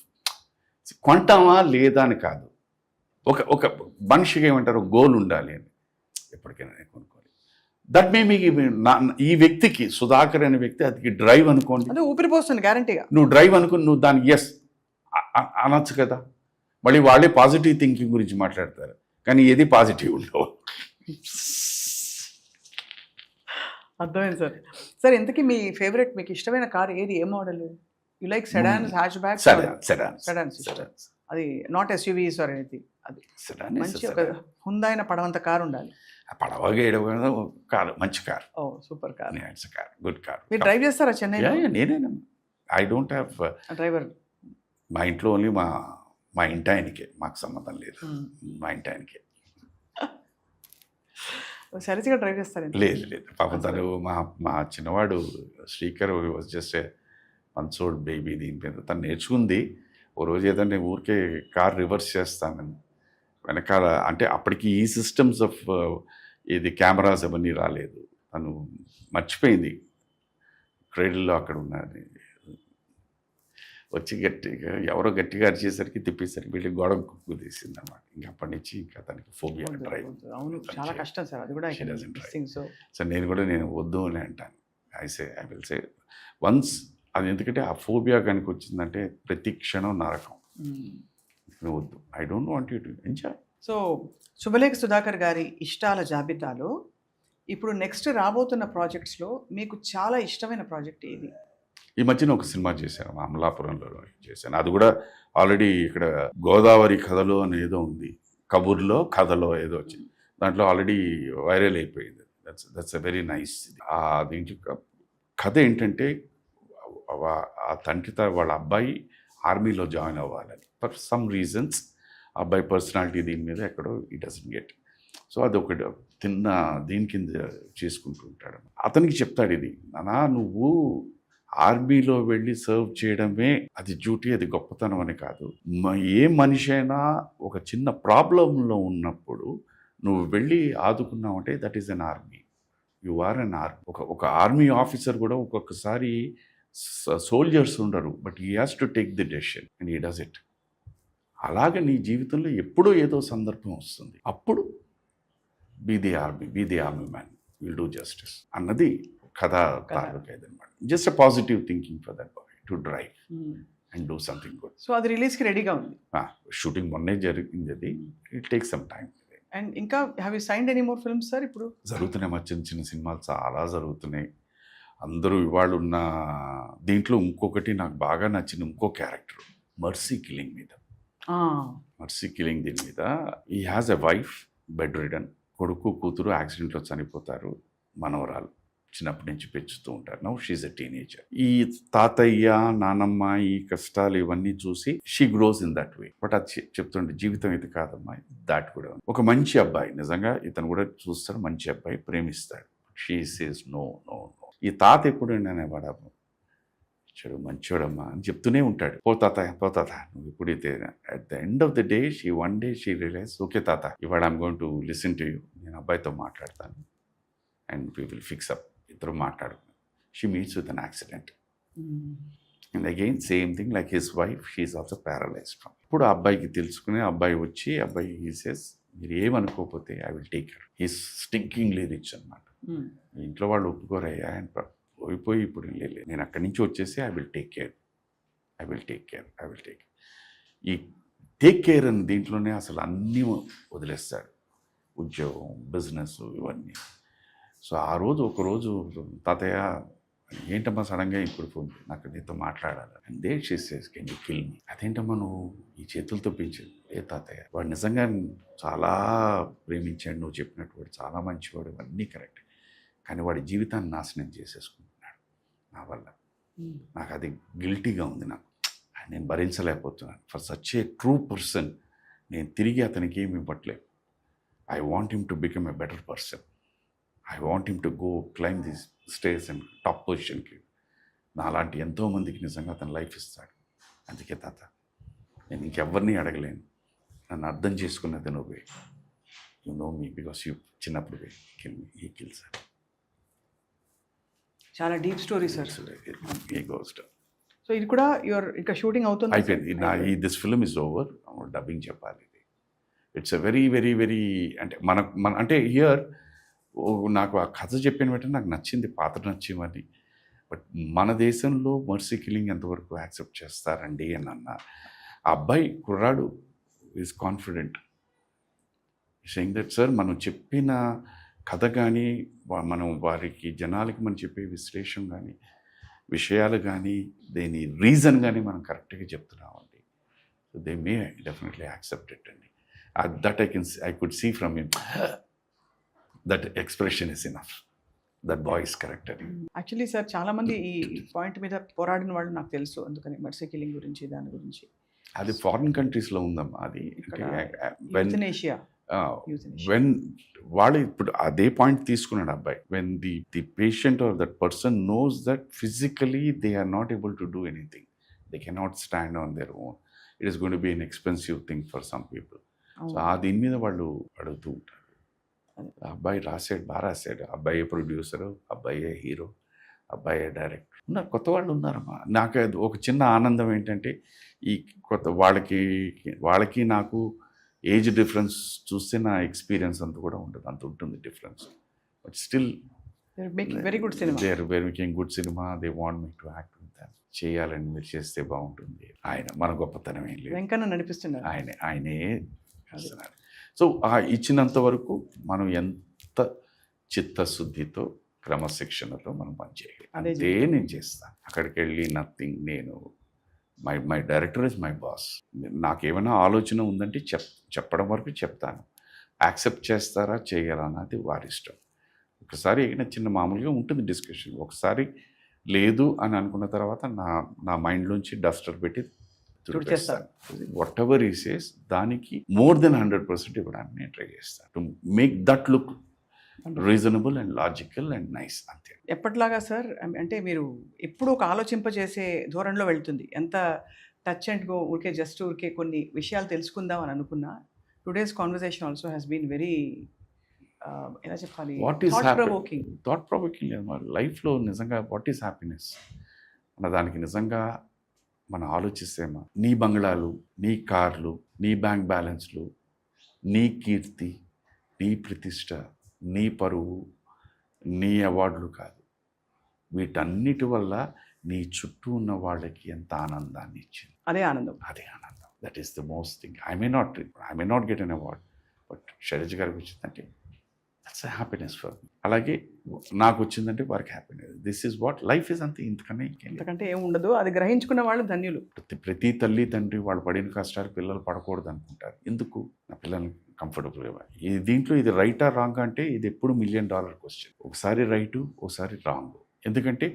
కొంటామా లేదా అని కాదు, ఒక మనిషికి ఏమంటారు గోల్ ఉండాలి అని. ఎప్పటికైనా కొనుక్కోవాలి. దట్ మే మీకు ఈ వ్యక్తికి సుధాకర్ అనే వ్యక్తి అది డ్రైవ్ అనుకోండి, అదే ఊపిరి పోస్తుంది గ్యారంటీగా. నువ్వు డ్రైవ్ అనుకుని నువ్వు దాన్ని ఎస్ అనొచ్చు కదా. మళ్ళీ వాళ్ళే పాజిటివ్ థింకింగ్ గురించి మాట్లాడతారు, కానీ ఏది పాజిటివ్ ఉండవు. అర్థమైంది సార్. సార్ ఇంతకీ మీ ఫేవరెట్, మీకు ఇష్టమైన కార్ ఏది, ఏ model? You like sedans, hatchback? Sedans. అది నాట్ SUVs ఆర్ ఎనీథింగ్. అది మంచి ఒక హుందాయిన పడవంత కారు ఉండాలి. పడవగా ఏడవ కారు, మంచి car. Oh super car, it's car, good car. మీరు డ్రైవ్ చేస్తారా చెన్నై? నేనేనా, ఐ డోంట్ హ్యావ్ డ్రైవర్. మా ఇంట్లో ఓన్లీ మా ఇంటి ఆయనకే, మాకు సంబంధం లేదు. మా ఇంటి ఆయనకే. సరిగ్గా డ్రైవ్ చేస్తారండి. లేదు లేదు పాపం తను మా చిన్నవాడు Srikar was just a month old baby. దీని మీద తను నేర్చుకుంది. ఓ రోజు ఏదంటే ఊరికే కార్ రివర్స్ చేస్తానని వెనకాల, అంటే అప్పటికి ఈ సిస్టమ్స్ ఆఫ్ ఇది కెమెరాస్ అవన్నీ రాలేదు. తను మర్చిపోయింది క్రేడిల్లో అక్కడ ఉన్నది. వచ్చి గట్టిగా ఎవరో గట్టిగా అరిచేసరికి తిప్పేసరికి వీళ్ళు గోడ కుదేసింది అన్నమాట. ఇంకా అప్పటి నుంచి ఇంకా తనకి ఫోబియా డ్రైవ్. అవును, చాలా కష్టం సార్ అది కూడా. సో నేను వద్దు అని అంటాను. ఐ విల్ సే వన్స్ అది, ఎందుకంటే ఆ ఫోబియా కనుక వచ్చిందంటే ప్రతి క్షణం నరకం. నువ్వు వద్దు, I don't want you to enjoy. So Subhalekha Sudhakar గారి ఇష్టాల జాబితాలో ఇప్పుడు నెక్స్ట్ రాబోతున్న ప్రాజెక్ట్స్లో మీకు చాలా ఇష్టమైన ప్రాజెక్ట్ ఏది? ఈ మధ్యన ఒక సినిమా చేశాను, అమలాపురంలో చేశాను. అది కూడా ఆల్రెడీ ఇక్కడ గోదావరి కథలో అని ఏదో ఉంది, కబుర్లో కథలో ఏదో వచ్చింది. దాంట్లో ఆల్రెడీ వైరల్ అయిపోయింది. That's a very nice. దీంట్లో కథ ఏంటంటే ఆ తండ్రి వాళ్ళ అబ్బాయి ఆర్మీలో జాయిన్ అవ్వాలని, ఫర్ సమ్ రీజన్స్ అబ్బాయి పర్సనాలిటీ దీని మీద ఎక్కడో ఈ డజంట్ గెట్. సో అది ఒక దీని కింద చేసుకుంటూ ఉంటాడు. అతనికి చెప్తాడు, ఇది నానా నువ్వు ఆర్మీలో వెళ్ళి సర్వ్ చేయడమే అది డ్యూటీ, అది గొప్పతనం అని కాదు. ఏ మనిషి అయినా ఒక చిన్న ప్రాబ్లంలో ఉన్నప్పుడు నువ్వు వెళ్ళి ఆదుకున్నావంటే that is an army. You are an army. ఒక ఆర్మీ ఆఫీసర్ కూడా ఒక్కొక్కసారి సోల్జర్స్ ఉండరు, but he has to take the decision and he does it. అలాగే నీ జీవితంలో ఎప్పుడో ఏదో సందర్భం వస్తుంది, అప్పుడు be the army man, will do justice అన్నది కథ తాలూకైదనమాట. Just a positive thinking for that boy to drive and do something good. So అది రిలీజ్కి రెడీగా ఉంది. షూటింగ్ మొన్నే జరిగింది, అది it take some time. And ఇంకా have you signed any more films sir? ఇప్పుడు జరుగుతున్నాయి, మా చిన్న చిన్న సినిమాలు చాలా జరుగుతున్నాయి. అందరూ ఇవాళ ఉన్న దీంట్లో ఇంకొకటి నాకు బాగా నచ్చిన ఇంకో క్యారెక్టర్ మర్సీ కిల్లింగ్ మీద. మర్సీ కిల్లింగ్ దీని మీద ఈ has a wife bedridden, కొడుకు కూతురు యాక్సిడెంట్లో చనిపోతారు, మనవరాలు చిన్నప్పటి నుంచి పెంచుతూ ఉంటారు. Now she's a teenager. ఈ తాతయ్య నానమ్మ ఈ కష్టాలు ఇవన్నీ చూసి she grows in that way. But అది చెప్తుండే జీవితం ఇది కాదమ్మా, దాట్ కూడా ఒక మంచి అబ్బాయి, నిజంగా ఇతను కూడా చూస్తాడు, మంచి అబ్బాయి ప్రేమిస్తాడు. She says no no no. ఈ తాత ఎప్పుడు అనేవాడు, చెడు మంచోడమ్మా అని చెప్తూనే ఉంటాడు. పో తాత నువ్వు ఎప్పుడైతే at the end of the day one day she realise, okay తాత ఇవాళ I'm going to listen to you, నేను అబ్బాయితో మాట్లాడతాను and we will fix up. ఇద్దరు మాట్లాడుకున్నాం. She meets with an accident and again same thing like his wife, she is also paralysed from. ఇప్పుడు అబ్బాయికి తెలుసుకుని అబ్బాయి వచ్చి అబ్బాయి హీ సేస్, మీరు ఏమనుకోకపోతే I will take care. He's stinkingly rich అనమాట. ఇంట్లో వాళ్ళు ఒప్పుకోరయ్యా అండ్ పోయిపోయి ఇప్పుడు లేదు, నేను అక్కడి నుంచి వచ్చేసి ఐ విల్ టేక్ కేర్. ఈ టేక్ కేర్ అని దీంట్లోనే అసలు అన్నీ వదిలేస్తాడు, ఉద్యోగం బిజినెస్ ఇవన్నీ. సో ఆ రోజు ఒకరోజు తాతయ్య ఏంటమ్మా సడన్గా ఇప్పుడు ఫోన్, నాకు నీతో మాట్లాడాలి and she says can you kill me. అదేంటమ్మా నువ్వు ఈ చేతులతో పెంచేది? ఏ తాతయ్య వాడు నిజంగా చాలా ప్రేమించాడు, నువ్వు చెప్పినట్టు వాడు చాలా మంచివాడు, ఇవన్నీ కరెక్ట్, కానీ వాడి జీవితాన్ని నాశనం చేసేసుకుంటున్నాడు నా వల్ల. నాకు అది గిల్టీగా ఉంది, నాకు నేను భరించలేకపోతున్నాను. For such a true person నేను తిరిగి అతనికి ఏమి ఇవ్వట్లేదు. I want him to become a better person. I want him to go climb this stage and top పొజిషన్కి. నాలాంటి ఎంతోమందికి నిజంగా అతను లైఫ్ ఇస్తాడు. అందుకే తాత నేను ఇంకెవరిని అడగలేను, నన్ను అర్థం చేసుకున్నది నువ్వే. You know me because you చిన్నప్పుడు kill me, he kill sir. చాలా deep story sir. He goes down. So ఇది కూడా ఇంకా షూటింగ్ అవుతుంది? అయిపోయింది. This film is over. Dubbing చెప్పాలి. It's a very very very అంటే మన అంటే హియర్ నాకు ఆ కథ చెప్పిన వెంటనే నాకు నచ్చింది, పాత్ర నచ్చింది. బట్ మన దేశంలో మర్సీ కిల్లింగ్ ఎంతవరకు యాక్సెప్ట్ చేస్తారండి అని అన్న. ఆ అబ్బాయి కుర్రాడు is confident saying that sir మనం చెప్పిన కథ కానీ మనం వారికి జనాలకి మనం చెప్పే విశ్లేషణ కానీ విషయాలు కానీ దేని రీజన్ కానీ మనం కరెక్ట్గా చెప్తున్నామండి. So they may definitely accept it అండి. That I could see from him. That expression is enough. That boy is correct అని. యాక్చువల్లీ సార్ చాలామంది ఈ పాయింట్ మీద పోరాడిన వాళ్ళు నాకు తెలుసు, అందుకని మర్సీ కిల్లింగ్ గురించి దాని గురించి. అది ఫారిన్ కంట్రీస్లో ఉందమ్మా. అది Asia use an issue. When వాళ్ళు ఇప్పుడు అదే పాయింట్ తీసుకున్నాడు అబ్బాయి. When the patient or that person knows that physically they are not able to do anything, they cannot stand on their own, it is going to be an expensive thing for some people. So ఆ దీని మీద వాళ్ళు అడుగుతూ ఉంటారు. అబ్బాయి రాశాడు, బాగా రాశాడు, అబ్బాయి ప్రొడ్యూసరు, అబ్బాయే హీరో, అబ్బాయే డైరెక్టర్. ఉన్నారు కొత్త వాళ్ళు ఉన్నారమ్మా. నాకు అది ఒక చిన్న ఆనందం ఏంటంటే ఈ కొత్త వాళ్ళకి నాకు ఏజ్ డిఫరెన్స్ చూస్తే నా ఎక్స్పీరియన్స్ అంత కూడా ఉండదు, అంత ఉంటుంది difference. But still They're making very good cinema. They are making good cinema, they want me to act with them. చేయాలని మీరు చేస్తే బాగుంటుంది. ఆయన మన గొప్పతనం ఏం లేదు, వెంకన్న నడిపిస్తున్నారు. ఆయనే చేస్తున్నారు. సో ఇచ్చినంత వరకు మనం ఎంత చిత్తశుద్ధితో క్రమశిక్షణతో మనం పనిచేయాలి, అదే అదే నేను చేస్తాను. అక్కడికి వెళ్ళి నథింగ్, నేను my director is my boss. నాకేమైనా ఆలోచన ఉందంటే చెప్పడం వరకు చెప్తాను. యాక్సెప్ట్ చేస్తారా చేయరా అన్నది వారి ఇష్టం. ఒకసారి చిన్న మామూలుగా ఉంటుంది డిస్కషన్, ఒకసారి లేదు అని అనుకున్న తర్వాత నా మైండ్లోంచి డస్టర్ పెట్టి తుడిచేస్తాను. వాట్ ఎవర్ ఈ సేస్ దానికి మోర్ దెన్ 100% ఇవ్వడానికి నేను ట్రై చేస్తాను, to make that look reasonable and logical and nice. అంతే. ఎప్పటిలాగా సార్, అంటే మీరు ఎప్పుడు ఒక ఆలోచింపజేసే ధోరణిలో వెళ్తుంది. ఎంత టచ్ అండ్ గో, ఊరికే కొన్ని విషయాలు తెలుసుకుందాం అని అనుకున్నా, today's conversation also has been very ఎలా చెప్పాలి, థాట్ ప్రొవోకింగ్. లైఫ్లో నిజంగా వాట్ ఈస్ హ్యాపీనెస్ అన్న దానికి నిజంగా మనం ఆలోచిస్తేమా, నీ బంగ్లాలు, నీ కార్లు, నీ బ్యాంక్ బ్యాలెన్స్లు, నీ కీర్తి, నీ ప్రతిష్ట, నీ పరువు, నీ అవార్డులు కాదు. వీటన్నిటి వల్ల నీ చుట్టూ ఉన్న వాళ్ళకి ఎంత ఆనందాన్ని ఇచ్చింది. అదే ఆనందం. That is the most thing. I may not get an award, but Shailaja గారికి వచ్చిందంటే దట్స్ హ్యాపీనెస్ ఫర్ మీ. అలాగే నాకు వచ్చిందంటే వారికి happiness. This is what life is. అంతే, ఇంతకంటే ఏం ఉండదు. అది గ్రహించుకున్న వాళ్ళు ధన్యులు. ప్రతి తల్లి తండ్రి వాళ్ళు పడిన కష్టాలు పిల్లలు పడకూడదు అనుకుంటారు. ఎందుకు? నా పిల్లల్ని కంఫర్టబుల్గా. దీంట్లో ఇది రైటా రాంగ్ అంటే ఇది ఎప్పుడు $1 million క్వశ్చన్. ఒకసారి రైటు, ఒకసారి రాంగ్. ఎందుకంటే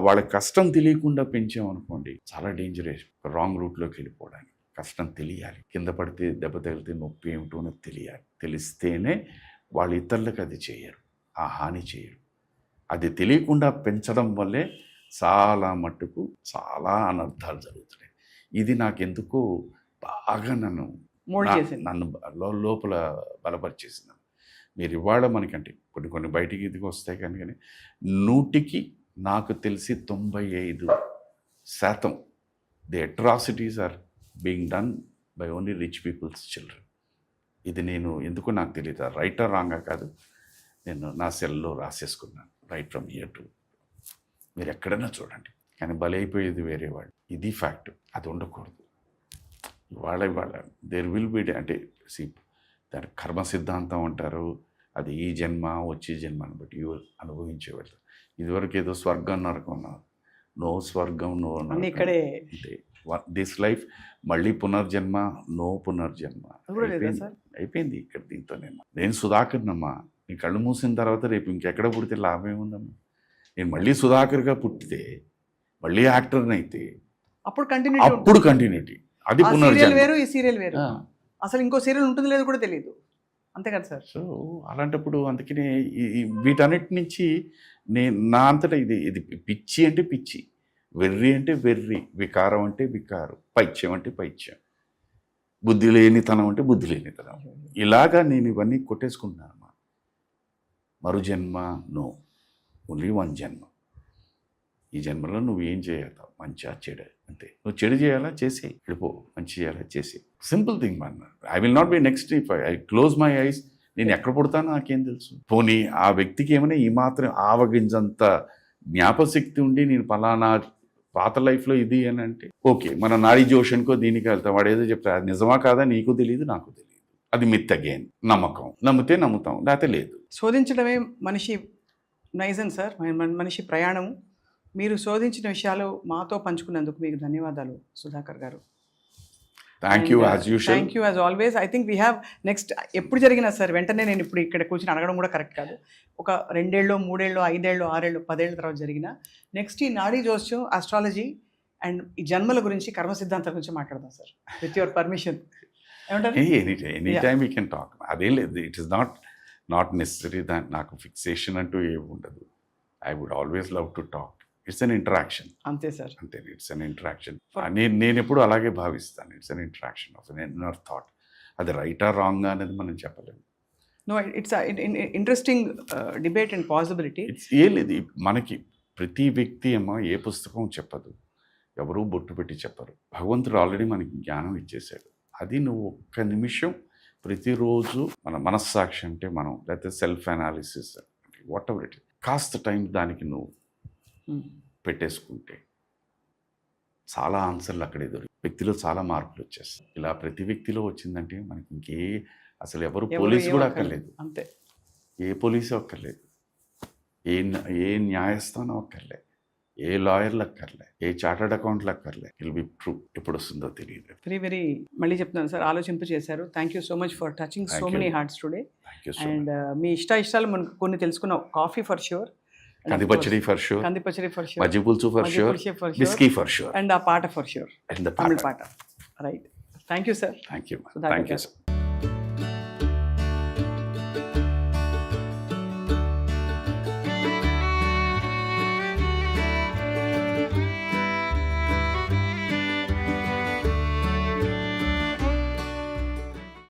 వాళ్ళ కష్టం తెలియకుండా పెంచామనుకోండి చాలా డేంజరస్, రాంగ్ రూట్లోకి వెళ్ళిపోవడానికి. కష్టం తెలియాలి, కింద పడితే దెబ్బ తగిలితే నొప్పి ఏమిటో తెలియాలి. తెలిస్తేనే వాళ్ళు ఇతరులకు అది చేయరు, ఆ హాని చేయరు. అది తెలియకుండా పెంచడం వల్లే చాలా మట్టుకు చాలా అనర్థాలు జరుగుతున్నాయి. ఇది నాకెందుకో బాగా నన్ను లోపల బలపరిచేసింది. మీరు ఇవాళ మనకంటే కొన్ని బయటికి ఇదికి వస్తాయి, కానీ 100కి నాకు తెలిసి 95% the atrocities are being done by only rich people's children. ఇది నేను ఎందుకో నాకు తెలియదు, రైటా రాంగా కాదు. నేను నా సెల్లో రాసేసుకున్నాను, రైట్ ఫ్రమ్ హియర్ టు. మీరు ఎక్కడైనా చూడండి, కానీ బలైపోయేది వేరే వాళ్ళు. ఇది ఫ్యాక్ట్, అది ఉండకూడదు. ఇవాళ దేర్ విల్ బి అంటే దాని కర్మ సిద్ధాంతం అంటారు. అది ఈ జన్మ వచ్చే జన్మని బట్టి అనుభవించేవాళ్ళు. ఇదివరకు ఏదో స్వర్గం నరకం ఉన్నారు. నో స్వర్గం, నో నరకం. దిస్ లైఫ్ మళ్ళీ పునర్జన్మ, నో పునర్జన్మ. అయిపోయింది ఇక్కడ దీంతోనే. నేను సుధాకర్నమ్మా, నీ కళ్ళు మూసిన తర్వాత రేపు ఇంకెక్కడ పుడితే లాభం ఏముందమ్మా? నేను మళ్ళీ సుధాకర్గా పుట్టితే, మళ్ళీ యాక్టర్ని అయితే అప్పుడు కంటిన్యూటీ. అది పునర్జన్మ వేరు, ఈ సీరియల్ వేరు. అసలు ఇంకో సీరియల్ ఉంటుంది లేదు కూడా తెలియదు. అంతే కదా సార్. సో అలాంటప్పుడు అందుకనే వీటన్నిటి నుంచి నా అంతటా ఇది పిచ్చి అంటే పిచ్చి, వెర్రి అంటే వెర్రి, వికారం అంటే వికారం, పైత్యం అంటే పైత్యం, బుద్ధి లేనితనం అంటే బుద్ధి లేనితనం. ఇలాగా నేను ఇవన్నీ కొట్టేసుకుంటున్నాను. మరు జన్మ నో, ఓన్లీ వన్ జన్మ. ఈ జన్మలో నువ్వు ఏం చేయగలుగుతావు? మంచిగా చెడు, అంతే. నువ్వు చెడు చేయాలా చేసి వెళ్ళిపో, మంచి చేయాలా చేసి. సింపుల్ థింగ్ మన. I will not be next if I close my eyes. నేను ఎక్కడ పుడతానో నాకేం తెలుసు? పోనీ ఆ వ్యక్తికి ఏమైనా ఈ మాత్రం ఆవగింజంత జ్ఞాపశక్తి ఉండి నేను పలానా పాత లైఫ్లో ఇది అని అంటే ఓకే, మన నాడీ జోషన్కో దీనికి వెళ్తాం. వాడు ఏదో చెప్తారు, అది నిజమా కాదా నీకు తెలియదు, నాకు తెలియదు. అది మిత్ అగైన్. నమ్మకం, నమ్మితే నమ్ముతాం, లేకపోతే లేదు. శోధించడమే మనిషి నైజం సార్, మనిషి ప్రయాణము. మీరు శోధించిన విషయాలు మాతో పంచుకున్నందుకు మీకు ధన్యవాదాలు సుధాకర్ గారు. Thank you as usual. Thank you as always. I think we have next ఎప్పుడు జరిగినా సార్ వెంటనే నేను ఇప్పుడు ఇక్కడ కూర్చొని అడగడం కూడా కరెక్ట్ కాదు. ఒక 2 ఏళ్ళు 3 ఏళ్ళు 5 ఏళ్ళు 6 ఏళ్ళు 10 ఏళ్ళ తర్వాత జరిగిన నెక్స్ట్ ఈ నాడీ జోస్యం, ఆస్ట్రాలజీ అండ్ ఈ జన్మల గురించి, కర్మ సిద్ధాంతాల గురించి మాట్లాడదాం సార్, విత్ యువర్ పర్మిషన్. ఏమంటారు any Yeah. Time we can talk. అదేం లేదు, ఇట్ ఈస్ నాట్ నెసరీ దాని నాకు ఫిక్సేషన్ అంటూ ఏమి ఉండదు. I would always love to talk. It's an interaction అంతే సార్. అంతే. It's an interaction. నేను ఎప్పుడు అలాగే భావిస్తాను. It's an interaction of an inner thought. అది రైటా రాంగ్ అనేది మనం చెప్పలేము. No it's interesting debate and possibility. It's ఏం లేదు, మనకి ప్రతి వ్యక్తి ఏమో ఏ పుస్తకం చెప్పదు, ఎవరూ బొట్టు పెట్టి చెప్పరు. భగవంతుడు ఆల్రెడీ మనకి జ్ఞానం ఇచ్చేసాడు. అది నువ్వు ఒక్క నిమిషం ప్రతిరోజు మన మనస్సాక్షి అంటే మనం, లేకపోతే self analysis, what ever it, కాస్త టైం దానికి నువ్వు పెట్టేసుకుంటే చాలా ఆన్సర్లు అక్కడే దొరికి వ్యక్తిలో చాలా మార్పులు వచ్చేస్తాయి. ఇలా ప్రతి వ్యక్తిలో వచ్చిందంటే మనకి అసలు ఎవరు పోలీసు కూడా అక్కర్లేదు, అంతే. ఏ పోలీసు అక్కర్లేదు, ఏ న్యాయస్థానం అక్కర్లే, ఏ లాయర్లు అక్కర్లే, ఏ చార్టర్డ్ అకౌంట్లు అక్కర్లే. I'll be true. ఎప్పుడు వస్తుందో తెలియదు. వెరీ మళ్ళీ చెప్తున్నాను సార్, ఆలోచింప చేశారు. Thank you so much for touching so many hearts today. Thank you so and much. మీ ఇష్టాలు మనకు కొన్ని తెలుసుకున్నాం. కాఫీ ఫర్ ష్యూర్, కంది పచ్చడి ఫర్ షూర్, కంది పచ్చడి ఫర్ ష్యూర్, మజ్జి పులుసు for sure, బిస్కీ for sure, and ఆ పాట ఫర్ ష్యూర్, అండ్ ద తమిళ పాట. Right. Thank you sir. Thank you. Sudhakar thank you garu. Sir.